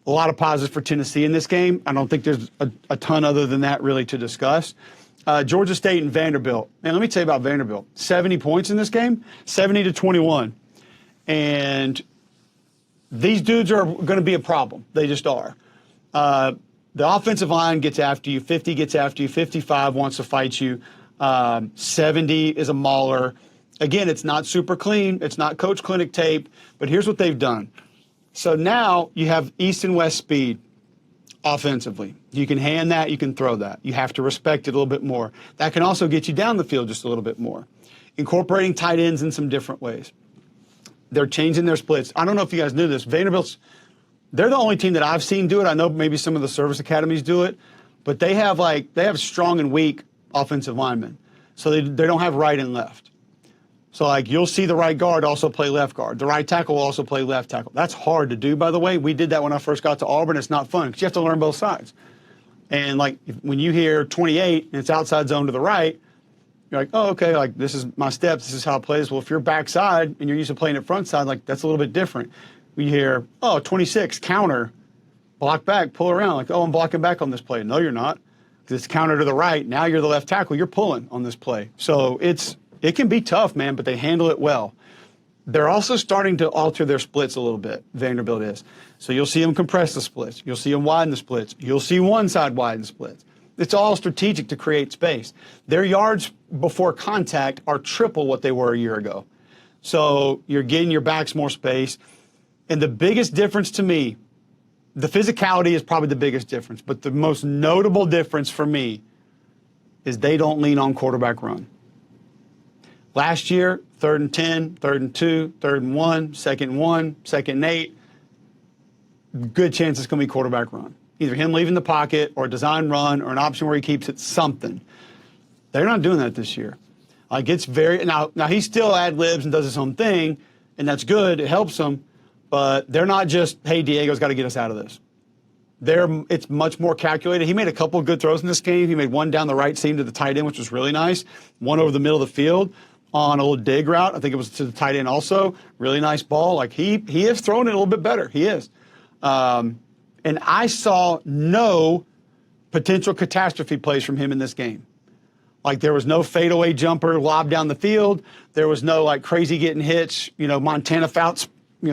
A lot of positives for Tennessee in this game. I don't think there's a ton other than that really to discuss. Georgia State and Vanderbilt. Man, let me tell you about Vanderbilt. 70 points in this game, 70-21. And these dudes are going to be a problem. They just are. The offensive line gets after you. 50 gets after you. 55 wants to fight you. 70 is a mauler. Again, it's not super clean. It's not Coach Clinic tape. But here's what they've done. So now you have east and west speed offensively. You can hand that. You can throw that. You have to respect it a little bit more. That can also get you down the field just a little bit more. Incorporating tight ends in some different ways. They're changing their splits. I don't know if you guys knew this. They're the only team that I've seen do it. I know maybe some of the service academies do it, but they have strong and weak offensive linemen. So they don't have right and left. So like, you'll see the right guard also play left guard. The right tackle will also play left tackle. That's hard to do, by the way. We did that when I first got to Auburn. It's not fun because you have to learn both sides. And like, when you hear 28 and it's outside zone to the right, you're like, oh, okay, like, this is my steps, this is how it plays. Well, if you're backside and you're used to playing it front side, like, that's a little bit different. We hear, oh, 26, counter, block back, pull around. Like, oh, I'm blocking back on this play. No, you're not. Because it's counter to the right. Now you're the left tackle. You're pulling on this play. So it can be tough, man, but they handle it well. They're also starting to alter their splits a little bit, Vanderbilt is. So you'll see them compress the splits. You'll see them widen the splits. You'll see one side widen the splits. It's all strategic to create space. Their yards before contact are triple what they were a year ago. So you're getting your backs more space. And the biggest difference to me, the physicality is probably the biggest difference, but the most notable difference for me is they don't lean on quarterback run. Last year, 3rd and 10, 3rd and 2, 3rd and 1, 2nd and 1, 2nd and 8. Good chance it's going to be quarterback run. Either him leaving the pocket or a design run or an option where he keeps it, something. They're not doing that this year. Like, it's very, now he still ad-libs and does his own thing, and that's good. It helps him. But they're not just, hey, Diego's got to get us out of this. It's much more calculated. He made a couple of good throws in this game. He made one down the right seam to the tight end, which was really nice. One over the middle of the field on a little dig route. I think it was to the tight end also. Really nice ball. Like, he is throwing it a little bit better. He is. And I saw no potential catastrophe plays from him in this game. Like, there was no fadeaway jumper lob down the field. There was no, like, crazy getting hits, Montana Fouts,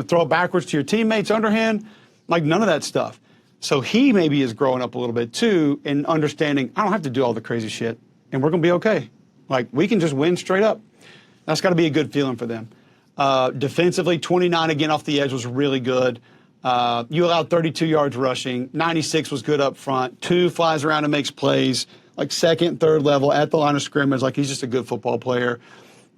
throw it backwards to your teammates underhand. Like, none of that stuff. So he maybe is growing up a little bit too in understanding, I don't have to do all the crazy shit and we're going to be okay. Like, we can just win straight up. That's got to be a good feeling for them. Defensively, 29 again off the edge was really good. You allowed 32 yards rushing. 96 was good up front. 2 flies around and makes plays, like second, third level at the line of scrimmage. Like, he's just a good football player.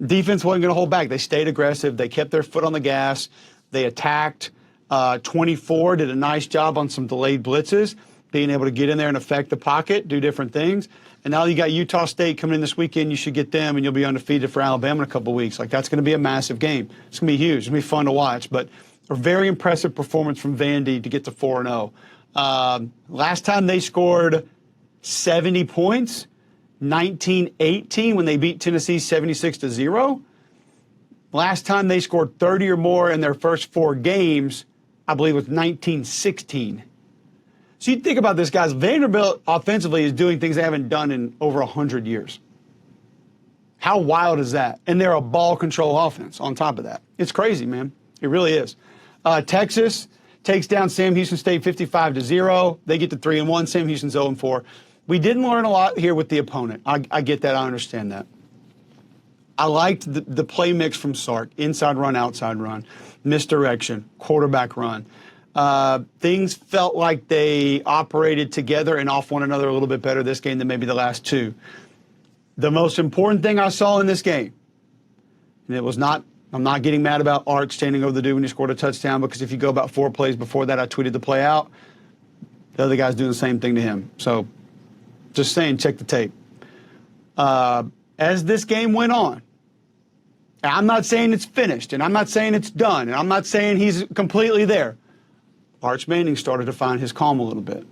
Defense wasn't going to hold back. They stayed aggressive. They kept their foot on the gas. They attacked. 24 did a nice job on some delayed blitzes, being able to get in there and affect the pocket, do different things. And now you got Utah State coming in this weekend. You should get them, and you'll be undefeated for Alabama in a couple of weeks. Like, that's going to be a massive game. It's going to be huge. It's going to be fun to watch. But A very impressive performance from Vandy to get to 4-0. Last time they scored 70 points, 1918, when they beat Tennessee 76-0. Last time they scored 30 or more in their first 4 games, I believe it was 1916. So you think about this, guys. Vanderbilt offensively is doing things they haven't done in over 100 years. How wild is that? And they're a ball control offense on top of that. It's crazy, man. It really is. Texas takes down Sam Houston State 55-0. They get to 3-1. Sam Houston's 0-4. We didn't learn a lot here with the opponent. I get that. I understand that. I liked the play mix from Sark. Inside run, outside run, misdirection, quarterback run. Things felt like they operated together and off one another a little bit better this game than maybe the last 2. The most important thing I saw in this game, and it was not, I'm not getting mad about Art standing over the dude when he scored a touchdown, because if you go about 4 plays before that, I tweeted the play out. The other guy's doing the same thing to him. So just saying, check the tape. As this game went on, and I'm not saying it's finished, and I'm not saying it's done, and I'm not saying he's completely there. Arch Manning started to find his calm a little bit.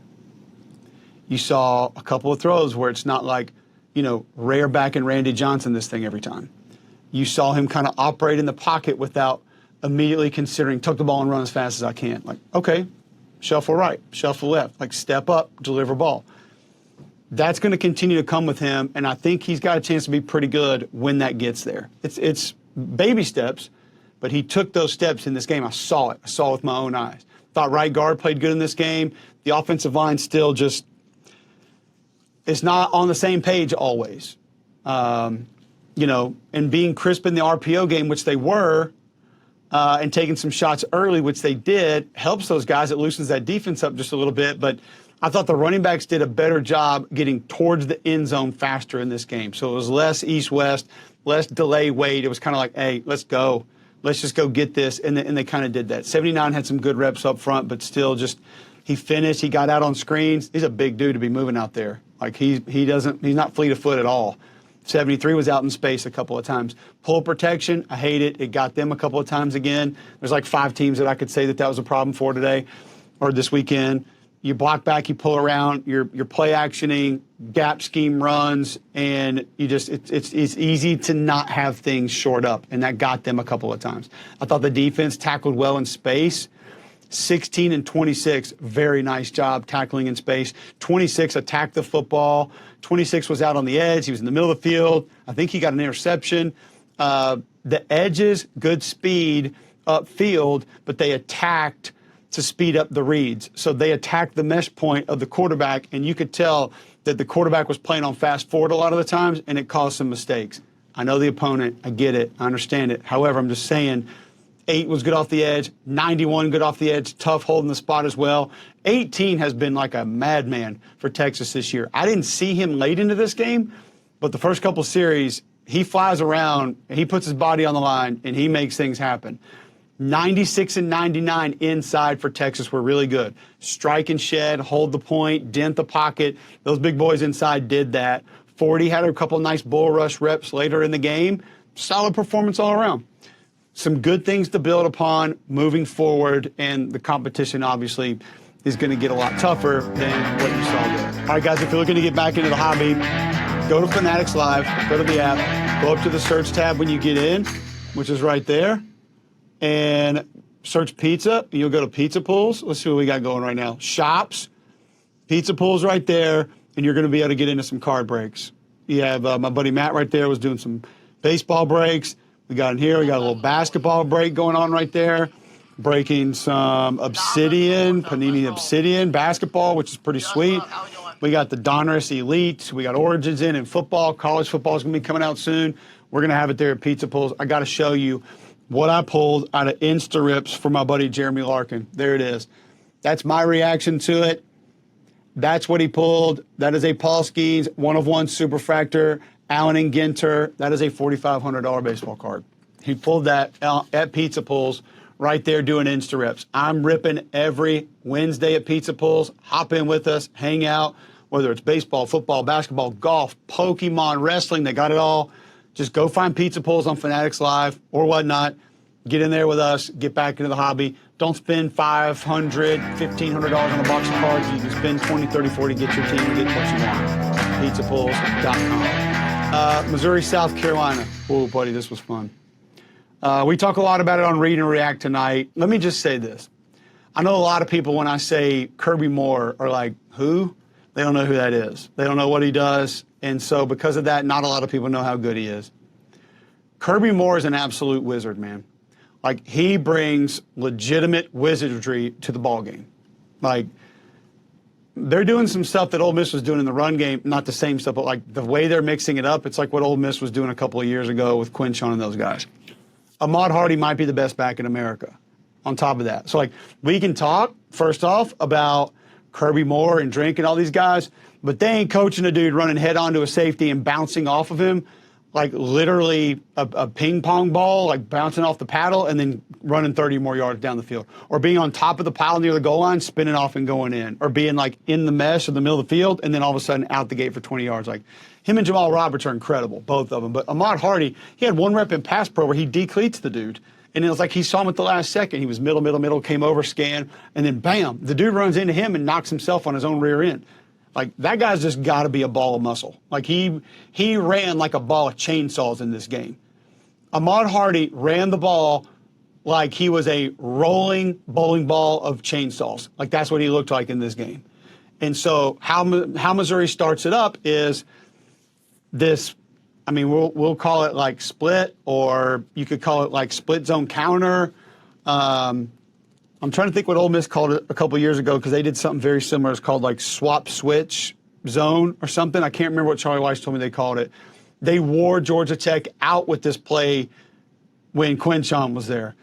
You saw a couple of throws where it's not like, rare back and Randy Johnson this thing every time. You saw him kind of operate in the pocket without immediately considering, tuck the ball and run as fast as I can. Like, okay, shuffle right, shuffle left, like step up, deliver ball. That's going to continue to come with him, and I think he's got a chance to be pretty good when that gets there. It's baby steps, but he took those steps in this game. I saw it. I saw it with my own eyes. Thought right guard played good in this game. The offensive line still just, it's not on the same page always. And being crisp in the RPO game, which they were, and taking some shots early, which they did, helps those guys. It loosens that defense up just a little bit, but I thought the running backs did a better job getting towards the end zone faster in this game. So it was less east-west, less delay wait. It was kind of like, hey, let's go. Let's just go get this. And they kind of did that. 79 had some good reps up front, but still just, he finished. He got out on screens. He's a big dude to be moving out there. Like he's not fleet of foot at all. 73 was out in space a couple of times. Pull protection, I hate it. It got them a couple of times again. There's like 5 teams that I could say that was a problem for today or this weekend. You block back, you pull around, you're play actioning, gap scheme runs, and you just it's easy to not have things short up, and that got them a couple of times. I thought the defense tackled well in space. 16 and 26, very nice job tackling in space. 26 attacked the football. 26 was out on the edge. He was in the middle of the field. I think he got an interception. The edges, good speed upfield, but they attacked to speed up the reads. So they attacked the mesh point of the quarterback, and you could tell that the quarterback was playing on fast forward a lot of the times, and it caused some mistakes. I know the opponent. I get it. I understand it. However, I'm just saying 8 was good off the edge. 91 good off the edge. Tough holding the spot as well. 18 has been like a madman for Texas this year. I didn't see him late into this game, but the first couple series, he flies around, he puts his body on the line, and he makes things happen. 96 and 99 inside for Texas were really good. Strike and shed, hold the point, dent the pocket. Those big boys inside did that. 40 had a couple nice bull rush reps later in the game. Solid performance all around. Some good things to build upon moving forward, and the competition obviously is going to get a lot tougher than what you saw there. All right, guys, if you're looking to get back into the hobby, go to Fanatics Live, go to the app, go up to the search tab when you get in, which is right there, and search pizza. You'll go to Pizza Pools. Let's see what we got going right now. Shops, Pizza Pools right there, and you're going to be able to get into some card breaks. You have my buddy Matt right there was doing some baseball breaks. We got in here. We got a little basketball break going on right there. Breaking some Obsidian, Panini Obsidian basketball, which is pretty sweet. We got the Donruss Elite. We got Origins in football. College football is going to be coming out soon. We're going to have it there at Pizza Pools. I got to show you what I pulled out of Insta Rips for my buddy Jeremy Larkin. There it is. That's my reaction to it. That's what he pulled. That is a Paul Skeens 1-of-1 Superfractor. Allen and Ginter. That is a $4,500 baseball card. He pulled that at Pizza Pools right there doing Insta Rips. I'm ripping every Wednesday at Pizza Pools. Hop in with us. Hang out. Whether it's baseball, football, basketball, golf, Pokemon, wrestling. They got it all. Just go find Pizza Pools on Fanatics Live or whatnot. Get in there with us. Get back into the hobby. Don't spend $500, $1,500 on a box of cards. You can spend $20, $30, $40, get your team and get what you want. Pizzapools.com. Missouri, South Carolina. Oh, buddy, this was fun. We talk a lot about it on Read and React tonight. Let me just say this. I know a lot of people, when I say Kirby Moore, are like, who? They don't know who that is. They don't know what he does. And so because of that, not a lot of people know how good he is. Kirby Moore is an absolute wizard, man. Like, he brings legitimate wizardry to the ball game. Like, they're doing some stuff that Ole Miss was doing in the run game, not the same stuff, but like the way they're mixing it up, it's like what Ole Miss was doing a couple of years ago with Quinchon and those guys. Ahmad Hardy might be the best back in America on top of that. So, like, we can talk, first off, about Kirby Moore and Drink and all these guys, but they ain't coaching a dude running head on to a safety and bouncing off of him like literally a ping pong ball, like bouncing off the paddle and then running 30 more yards down the field. Or being on top of the pile near the goal line, spinning off and going in. Or being like in the mesh in the middle of the field and then all of a sudden out the gate for 20 yards. Like, him and Jamal Roberts are incredible, both of them. But Ahmad Hardy, he had one rep in pass pro where he decleats the dude. And it was like he saw him at the last second. He was middle, came over, scan, and then bam, the dude runs into him and knocks himself on his own rear end. Like, that guy's just got to be a ball of muscle. Like, he ran like a ball of chainsaws in this game. Ahmad Hardy ran the ball like he was a rolling bowling ball of chainsaws. Like, that's what he looked like in this game. And so how Missouri starts it up is this, I mean, we'll call it like split, or you could call it like split zone counter. I'm trying to think what Ole Miss called it a couple years ago, because they did something very similar. It's called like swap switch zone or something. I can't remember what Charlie Weiss told me they called it. They wore Georgia Tech out with this play when Quinchon was there.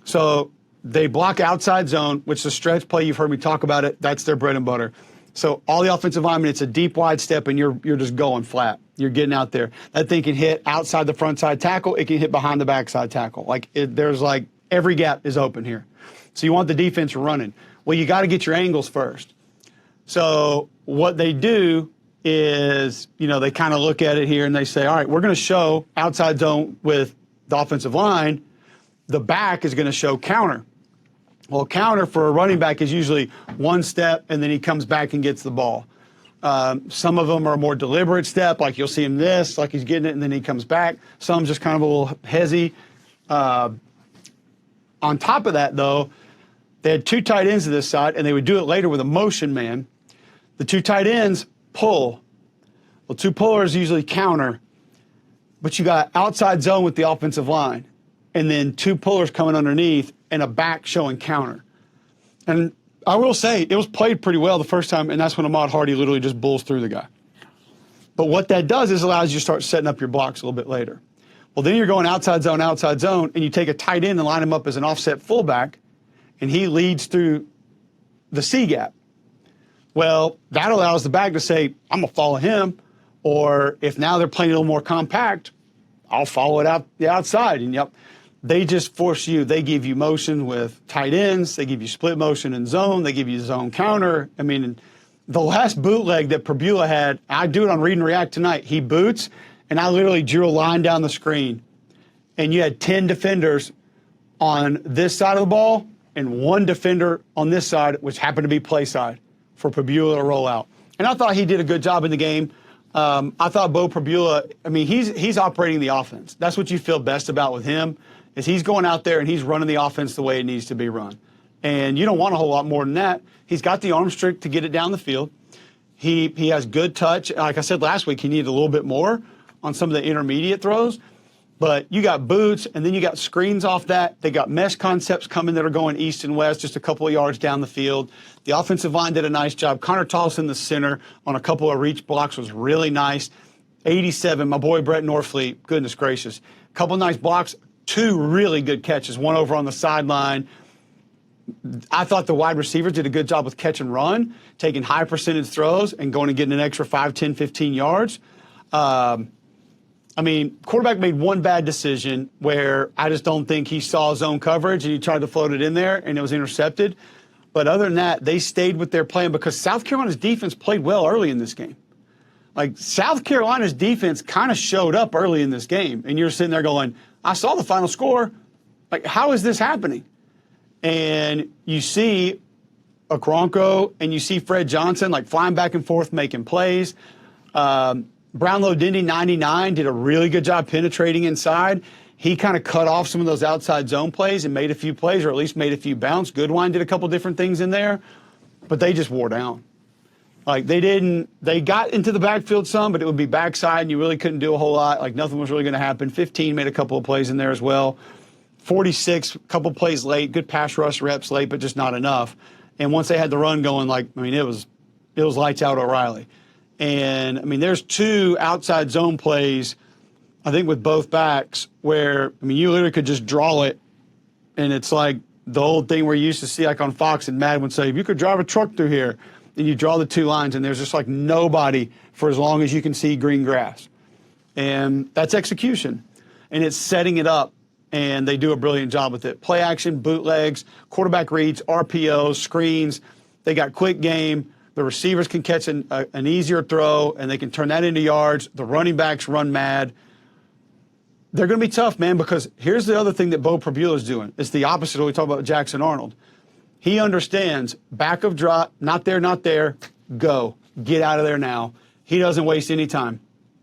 So they block outside zone, which is a stretch play. You've heard me talk about it. That's their bread and butter. So all the offensive linemen, it's a deep, wide step, and you're just going flat. You're getting out there. That thing can hit outside the front side tackle. It can hit behind the backside tackle. Like, there's like every gap is open here. So you want the defense running. Well, you got to get your angles first. So what they do is, you know, they kind of look at it here and they say, all right, we're going to show outside zone with the offensive line. The back is going to show counter. Well, counter for a running back is usually one step and then he comes back and gets the ball. Some of them are a more deliberate step, like you'll see him this, like he's getting it and then he comes back. Some just kind of a little hezzy. On top of that, though, they had two tight ends to this side, and they would do it later with a motion man. The two tight ends pull. Well, two pullers usually counter, but you got outside zone with the offensive line, and then two pullers coming underneath and a back showing counter. And I will say, it was played pretty well the first time, and that's when Ahmad Hardy literally just bulls through the guy. But what that does is allows you to start setting up your blocks a little bit later. Well, then you're going outside zone, and you take a tight end and line him up as an offset fullback, and he leads through the C gap. Well, that allows the back to say, I'm going to follow him, or if now they're playing a little more compact, I'll follow it out the outside. And yep, they just force you. They give you motion with tight ends. They give you split motion in zone. They give you zone counter. I mean, the last bootleg that Perbula had, I do it on Read and React tonight. He boots, and I literally drew a line down the screen, and you had 10 defenders on this side of the ball and one defender on this side, which happened to be play side, for Perbula to roll out. And I thought he did a good job in the game. I thought Bo Perbula, I mean, he's operating the offense. That's what you feel best about with him, is he's going out there and he's running the offense the way it needs to be run. And you don't want a whole lot more than that. He's got the arm strength to get it down the field. He has good touch. Like I said last week, he needed a little bit more on some of the intermediate throws. But you got boots, and then you got screens off that. They got mesh concepts coming that are going east and west, just a couple of yards down the field. The offensive line did a nice job. Connor Toss in the center on a couple of reach blocks was really nice. 87, my boy Brett Norfleet, goodness gracious. Couple of nice blocks, two really good catches, one over on the sideline. I thought the wide receivers did a good job with catch and run, taking high percentage throws and going and getting an extra 5, 10, 15 yards. I mean, quarterback made one bad decision where I just don't think he saw zone coverage and he tried to float it in there and it was intercepted. But other than that, they stayed with their plan because South Carolina's defense played well early in this game. Like, South Carolina's defense kind of showed up early in this game. And you're sitting there going, I saw the final score. Like, how is this happening? And you see Okoronkwo and you see Fred Johnson, like, flying back and forth, making plays. Brownlow Dindy, 99, did a really good job penetrating inside. He kind of cut off some of those outside zone plays and made a few plays, or at least made a few bounce. Goodwine did a couple different things in there, but they just wore down. Like, they got into the backfield some, but it would be backside, and you really couldn't do a whole lot. Like, nothing was really going to happen. 15 made a couple of plays in there as well. 46, a couple plays late, good pass rush reps late, but just not enough. And once they had the run going, like, I mean, it was lights out O'Reilly. And, I mean, there's 2 outside zone plays, I think, with both backs where, I mean, you literally could just draw it, and it's like the old thing where you used to see, like, on Fox and Madden would say, if you could drive a truck through here, and you draw the 2 lines, and there's just, like, nobody for as long as you can see green grass. And that's execution. And it's setting it up, and they do a brilliant job with it. Play action, bootlegs, quarterback reads, RPOs, screens. They got quick game. The receivers can catch an easier throw, and they can turn that into yards. The running backs run mad. They're going to be tough, man, because here's the other thing that Bo Prabula is doing. It's the opposite of what we talk about Jackson Arnold. He understands back of drop, not there, go. Get out of there now. He doesn't waste any time.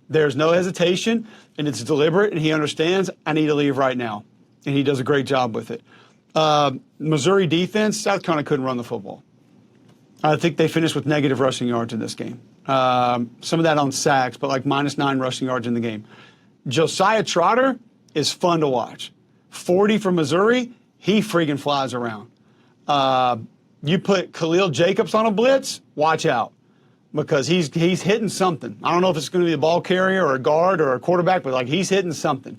There's no hesitation, and it's deliberate, and he understands, I need to leave right now. And he does a great job with it. Missouri defense, South Carolina couldn't run the football. I think they finished with negative rushing yards in this game. Some of that on sacks, but like -9 rushing yards in the game. Josiah Trotter is fun to watch. 40 from Missouri, he friggin' flies around. You put Khalil Jacobs on a blitz, watch out, because he's hitting something. I don't know if it's going to be a ball carrier or a guard or a quarterback, but like he's hitting something.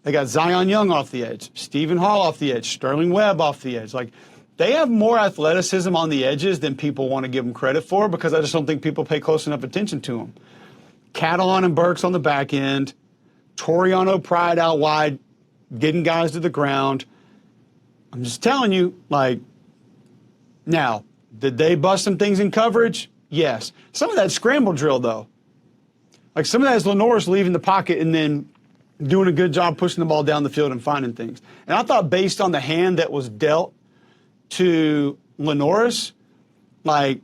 They got Zion Young off the edge, Stephen Hall off the edge, Sterling Webb off the edge. Like, they have more athleticism on the edges than people want to give them credit for, because I just don't think people pay close enough attention to them. Catalon and Burks on the back end, Toriano Pride out wide, getting guys to the ground. I'm just telling you, like, now, did they bust some things in coverage? Yes. Some of that scramble drill, though. Like, some of that is Lenoris leaving the pocket and then doing a good job pushing the ball down the field and finding things. And I thought, based on the hand that was dealt to Lenoris, like,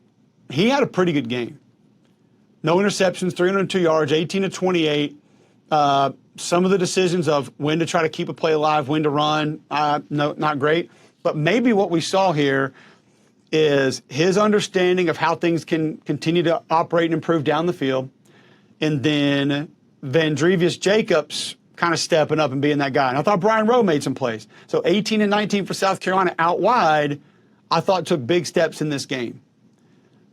he had a pretty good game. No interceptions, 302 yards, 18 to 28. Some of the decisions of when to try to keep a play alive, when to run, no, not great. But maybe what we saw here is his understanding of how things can continue to operate and improve down the field, and then Vandrevius Jacobs kind of stepping up and being that guy. And I thought Brian Rowe made some plays. So 18 and 19 for South Carolina out wide, I thought took big steps in this game.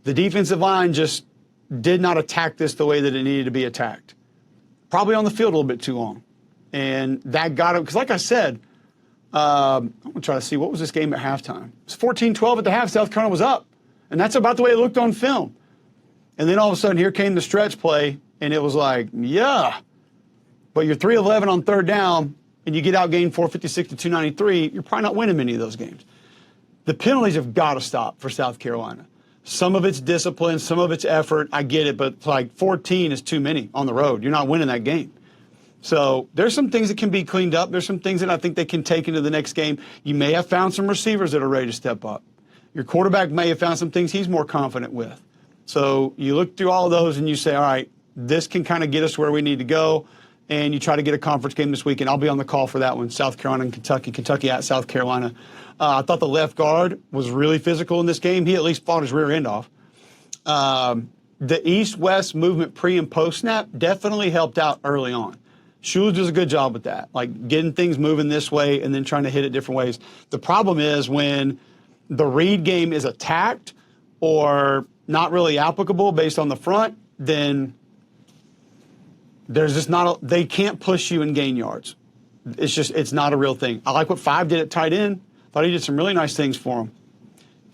The defensive line just did not attack this the way that it needed to be attacked. Probably on the field a little bit too long. And that got him, because like I said, I'm going to try to see, what was this game at halftime? It was 14-12 at the half. South Carolina was up. And that's about the way it looked on film. And then all of a sudden, here came the stretch play, and it was like, yeah. But you're 3 of 11 on third down, and you get outgained 456 to 293, you're probably not winning many of those games. The penalties have got to stop for South Carolina. Some of it's discipline, some of it's effort. I get it, but like 14 is too many on the road. You're not winning that game. So there's some things that can be cleaned up. There's some things that I think they can take into the next game. You may have found some receivers that are ready to step up. Your quarterback may have found some things he's more confident with. So you look through all of those and you say, all right, this can kind of get us where we need to go. And you try to get a conference game this weekend. I'll be on the call for that one, South Carolina and Kentucky. Kentucky at South Carolina. I thought the left guard was really physical in this game. He at least fought his rear end off. The east-west movement pre- and post-snap definitely helped out early on. Schuler does a good job with that, like getting things moving this way and then trying to hit it different ways. The problem is when the read game is attacked or not really applicable based on the front, then there's just not they can't push you and gain yards. It's not a real thing. I like what Five did at tight end. Thought he did some really nice things for him.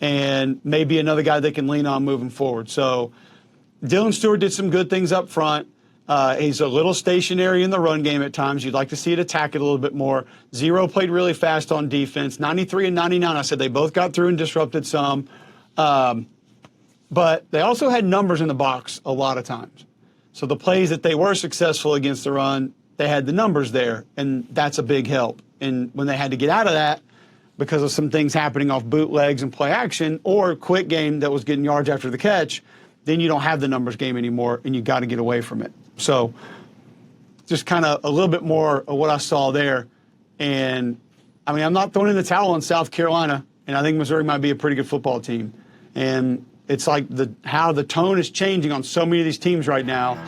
And maybe another guy they can lean on moving forward. So Dylan Stewart did some good things up front. He's a little stationary in the run game at times. You'd like to see it attack it a little bit more. Zero played really fast on defense. 93 and 99, I said they both got through and disrupted some. But they also had numbers in the box a lot of times. So the plays that they were successful against the run, they had the numbers there, and that's a big help. And when they had to get out of that because of some things happening off bootlegs and play action or quick game that was getting yards after the catch, then you don't have the numbers game anymore, and you got to get away from it. So just kind of a little bit more of what I saw there. And, I mean, I'm not throwing in the towel on South Carolina, and I think Missouri might be a pretty good football team. And it's like how the tone is changing on so many of these teams right now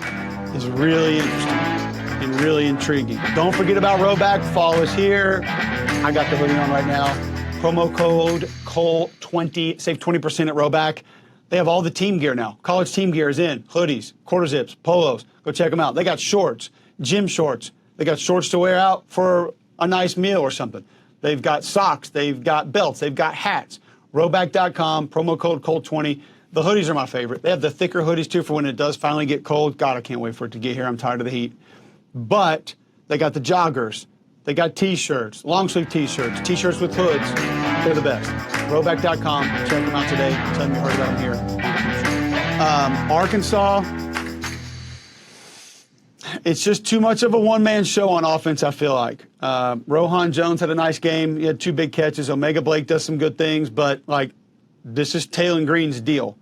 is really interesting and really intriguing. Don't forget about Rowback. Follow us here. I got the hoodie on right now. Promo code COLE20. Save 20% at Rowback. They have all the team gear now. College team gear is in. Hoodies, quarter zips, polos. Go check them out. They got shorts, gym shorts. They got shorts to wear out for a nice meal or something. They've got socks. They've got belts. They've got hats. Rowback.com, promo code COLE20. The hoodies are my favorite. They have the thicker hoodies, too, for when it does finally get cold. God, I can't wait for it to get here. I'm tired of the heat. But they got the joggers. They got T-shirts, long-sleeve T-shirts, T-shirts with hoods. They're the best. Rowback.com. Check them out today. Tell them you heard about them here. Arkansas, it's just too much of a one-man show on offense, I feel like. Rohan Jones had a nice game. He had 2 big catches. Omega Blake does some good things, but, like, this is Taylon Green's deal.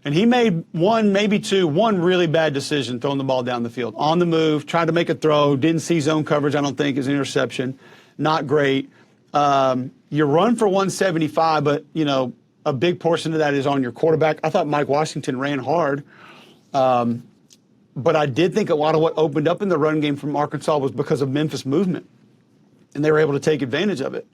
And he made one really bad decision throwing the ball down the field. On the move, tried to make a throw, didn't see zone coverage, I don't think, is an interception. Not great. You run for 175, but, you know, a big portion of that is on your quarterback. I thought Mike Washington ran hard. But I did think a lot of what opened up in the run game from Arkansas was because of Memphis movement. And they were able to take advantage of it.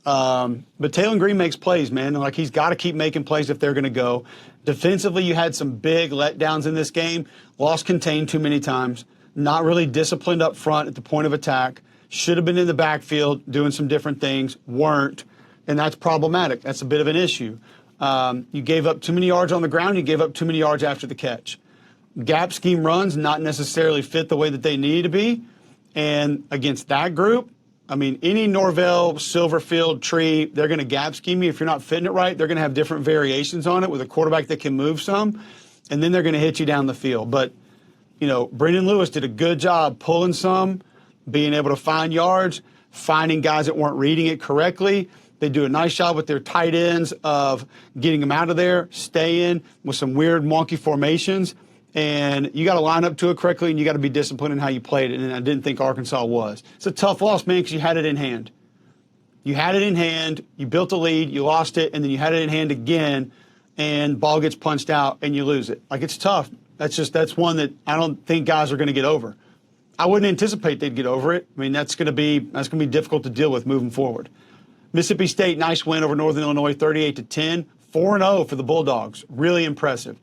But Taylon Green makes plays, man. And, like, he's got to keep making plays if they're going to go. Defensively, you had some big letdowns in this game. Lost contained too many times. Not really disciplined up front at the point of attack. Should have been in the backfield doing some different things. Weren't. And that's problematic. That's a bit of an issue. You gave up too many yards on the ground. You gave up too many yards after the catch. Gap scheme runs not necessarily fit the way that they need to be. And against that group, I mean, any Norvell, Silverfield, Tree, they're going to gap scheme you. If you're not fitting it right, they're going to have different variations on it with a quarterback that can move some, and then they're going to hit you down the field. But, you know, Brendan Lewis did a good job pulling some, being able to find yards, finding guys that weren't reading it correctly. They do a nice job with their tight ends of getting them out of there, stay in with some weird, wonky formations. And you got to line up to it correctly, and you got to be disciplined in how you played it. And I didn't think Arkansas was. It's a tough loss, man, because you had it in hand. You had it in hand. You built a lead. You lost it, and then you had it in hand again, and ball gets punched out, and you lose it. Like, it's tough. That's one that I don't think guys are going to get over. I wouldn't anticipate they'd get over it. I mean, that's going to be difficult to deal with moving forward. Mississippi State, nice win over Northern Illinois, 38-10, 4-0 for the Bulldogs. Really impressive.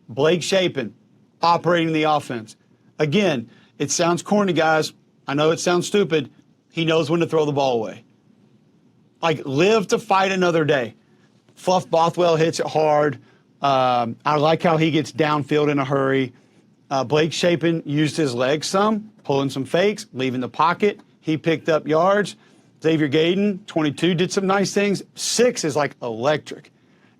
Blake Shapen, operating the offense. Again, it sounds corny, guys. I know it sounds stupid. He knows when to throw the ball away. Like, live to fight another day. Fluff Bothwell hits it hard. I like how he gets downfield in a hurry. Blake Shapen used his legs some, pulling some fakes, leaving the pocket. He picked up yards. Xavier Gayden, 22, did some nice things. 6 is like electric.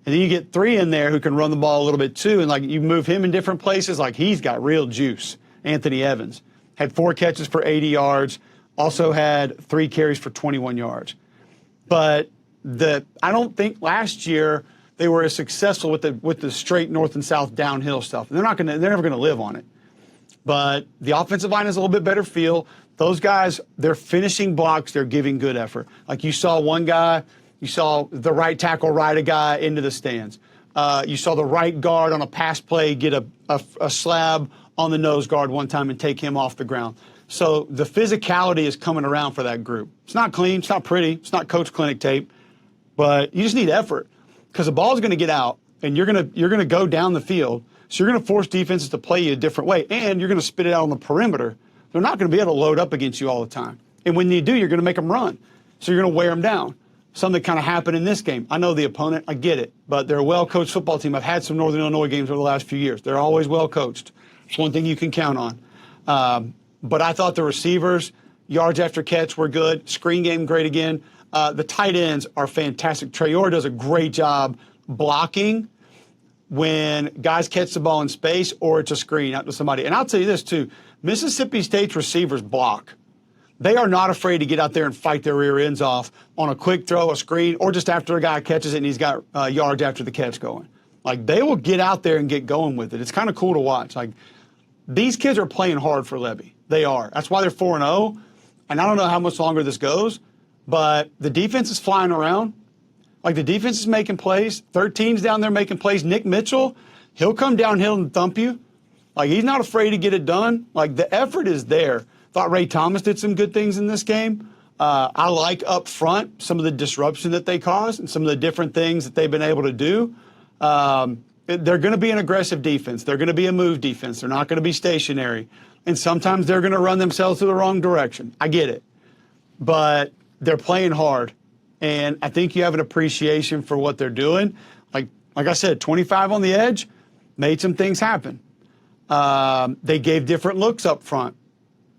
And then you get 3 in there who can run the ball a little bit too. And, like, you move him in different places, like, he's got real juice. Anthony Evans had 4 catches for 80 yards, also had 3 carries for 21 yards. But I don't think last year they were as successful with the straight north and south downhill stuff. They're never gonna live on it. But the offensive line has a little bit better feel. Those guys, they're finishing blocks, they're giving good effort. Like, you saw one guy. You saw the right tackle ride a guy into the stands. You saw the right guard on a pass play get a slab on the nose guard one time and take him off the ground. So the physicality is coming around for that group. It's not clean. It's not pretty. It's not Coach Clinic tape. But you just need effort, because the ball is going to get out, and you're going to go down the field. So you're going to force defenses to play you a different way, and you're going to spit it out on the perimeter. They're not going to be able to load up against you all the time. And when you do, you're going to make them run. So you're going to wear them down. Something kind of happened in this game. I know the opponent. I get it. But they're a well-coached football team. I've had some Northern Illinois games over the last few years. They're always well-coached. It's one thing you can count on. But I thought the receivers, yards after catch, were good. Screen game, great again. The tight ends are fantastic. Traore does a great job blocking when guys catch the ball in space or it's a screen out to somebody. And I'll tell you this, too. Mississippi State's receivers block. They are not afraid to get out there and fight their rear ends off on a quick throw, a screen, or just after a guy catches it and he's got yards after the catch going. Like, they will get out there and get going with it. It's kind of cool to watch. Like, these kids are playing hard for Levy. They are. That's why they're 4-0. And I don't know how much longer this goes, but the defense is flying around. Like, the defense is making plays. 13's down there making plays. Nick Mitchell, he'll come downhill and thump you. Like, he's not afraid to get it done. Like, the effort is there. Thought Ray Thomas did some good things in this game. I like up front some of the disruption that they caused and some of the different things that they've been able to do. They're going to be an aggressive defense. They're going to be a move defense. They're not going to be stationary. And sometimes they're going to run themselves to the wrong direction. I get it. But they're playing hard. And I think you have an appreciation for what they're doing. Like I said, 25 on the edge, made some things happen. They gave different looks up front.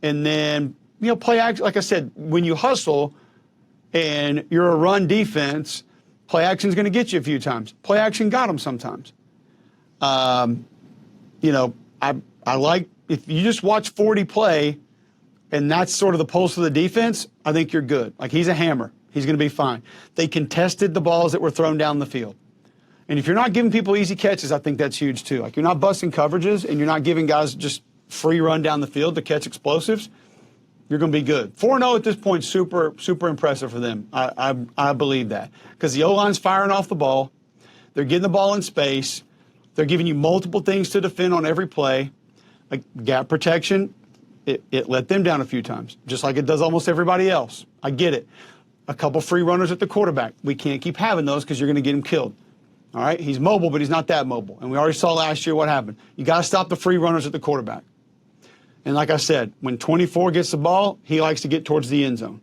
And then, play action. Like I said, when you hustle and you're a run defense, play action is going to get you a few times. Play action got them sometimes. I like, if you just watch 40 play and that's sort of the pulse of the defense, I think you're good. Like, he's a hammer. He's going to be fine. They contested the balls that were thrown down the field. And if you're not giving people easy catches, I think that's huge too. Like, you're not busting coverages and you're not giving guys just free run down the field to catch explosives, you're going to be good. 4-0 at this point, super, super impressive for them. I believe that. Because the O-line's firing off the ball. They're getting the ball in space. They're giving you multiple things to defend on every play. Like, gap protection, it let them down a few times, just like it does almost everybody else. I get it. A couple free runners at the quarterback. We can't keep having those because you're going to get him killed. All right? He's mobile, but he's not that mobile. And we already saw last year what happened. You got to stop the free runners at the quarterback. And like I said, when 24 gets the ball, he likes to get towards the end zone.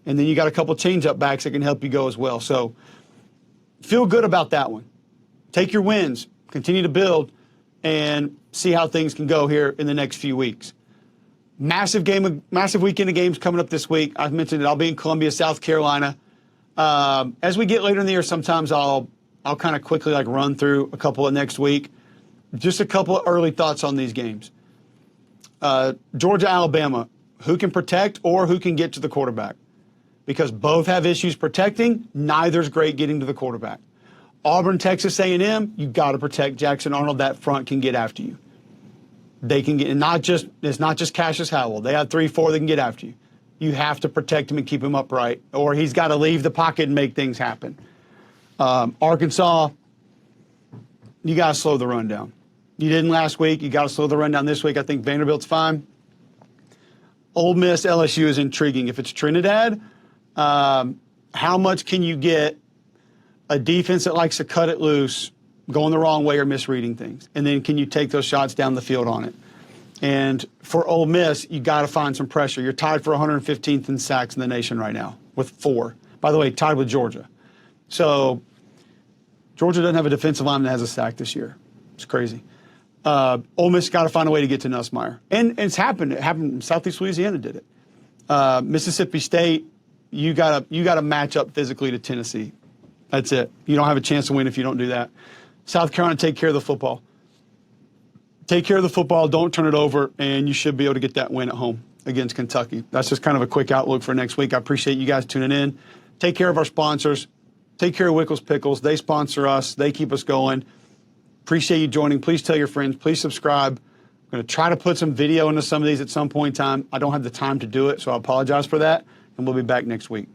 And then you got a couple change-up backs that can help you go as well. So feel good about that one. Take your wins, continue to build, and see how things can go here in the next few weeks. Massive weekend of games coming up this week. I've mentioned it. I'll be in Columbia, South Carolina. As we get later in the year, sometimes I'll kind of quickly run through a couple of next week. Just a couple of early thoughts on these games. Georgia, Alabama, who can protect or who can get to the quarterback? Because both have issues protecting. Neither's great getting to the quarterback. Auburn, Texas A&M, you got to protect Jackson Arnold. That front can get after you. They can get, and it's not just Cassius Howell. They have 3-4 that can get after you. You have to protect him and keep him upright, or he's got to leave the pocket and make things happen. Arkansas, you got to slow the run down. You didn't last week. You got to slow the run down this week. I think Vanderbilt's fine. Ole Miss, LSU is intriguing. If it's Trinidad, how much can you get a defense that likes to cut it loose, going the wrong way or misreading things? And then can you take those shots down the field on it? And for Ole Miss, you got to find some pressure. You're tied for 115th in sacks in the nation right now with 4. By the way, tied with Georgia. So Georgia doesn't have a defensive lineman that has a sack this year. It's crazy. Ole Miss got to find a way to get to Nussmeier. And it's happened. It happened. Southeast Louisiana did it. Mississippi State, you got to match up physically to Tennessee. That's it. You don't have a chance to win if you don't do that. South Carolina, take care of the football. Take care of the football. Don't turn it over, and you should be able to get that win at home against Kentucky. That's just kind of a quick outlook for next week. I appreciate you guys tuning in. Take care of our sponsors. Take care of Wickles Pickles. They sponsor us. They keep us going. Appreciate you joining. Please tell your friends. Please subscribe. I'm going to try to put some video into some of these at some point in time. I don't have the time to do it, so I apologize for that, and we'll be back next week.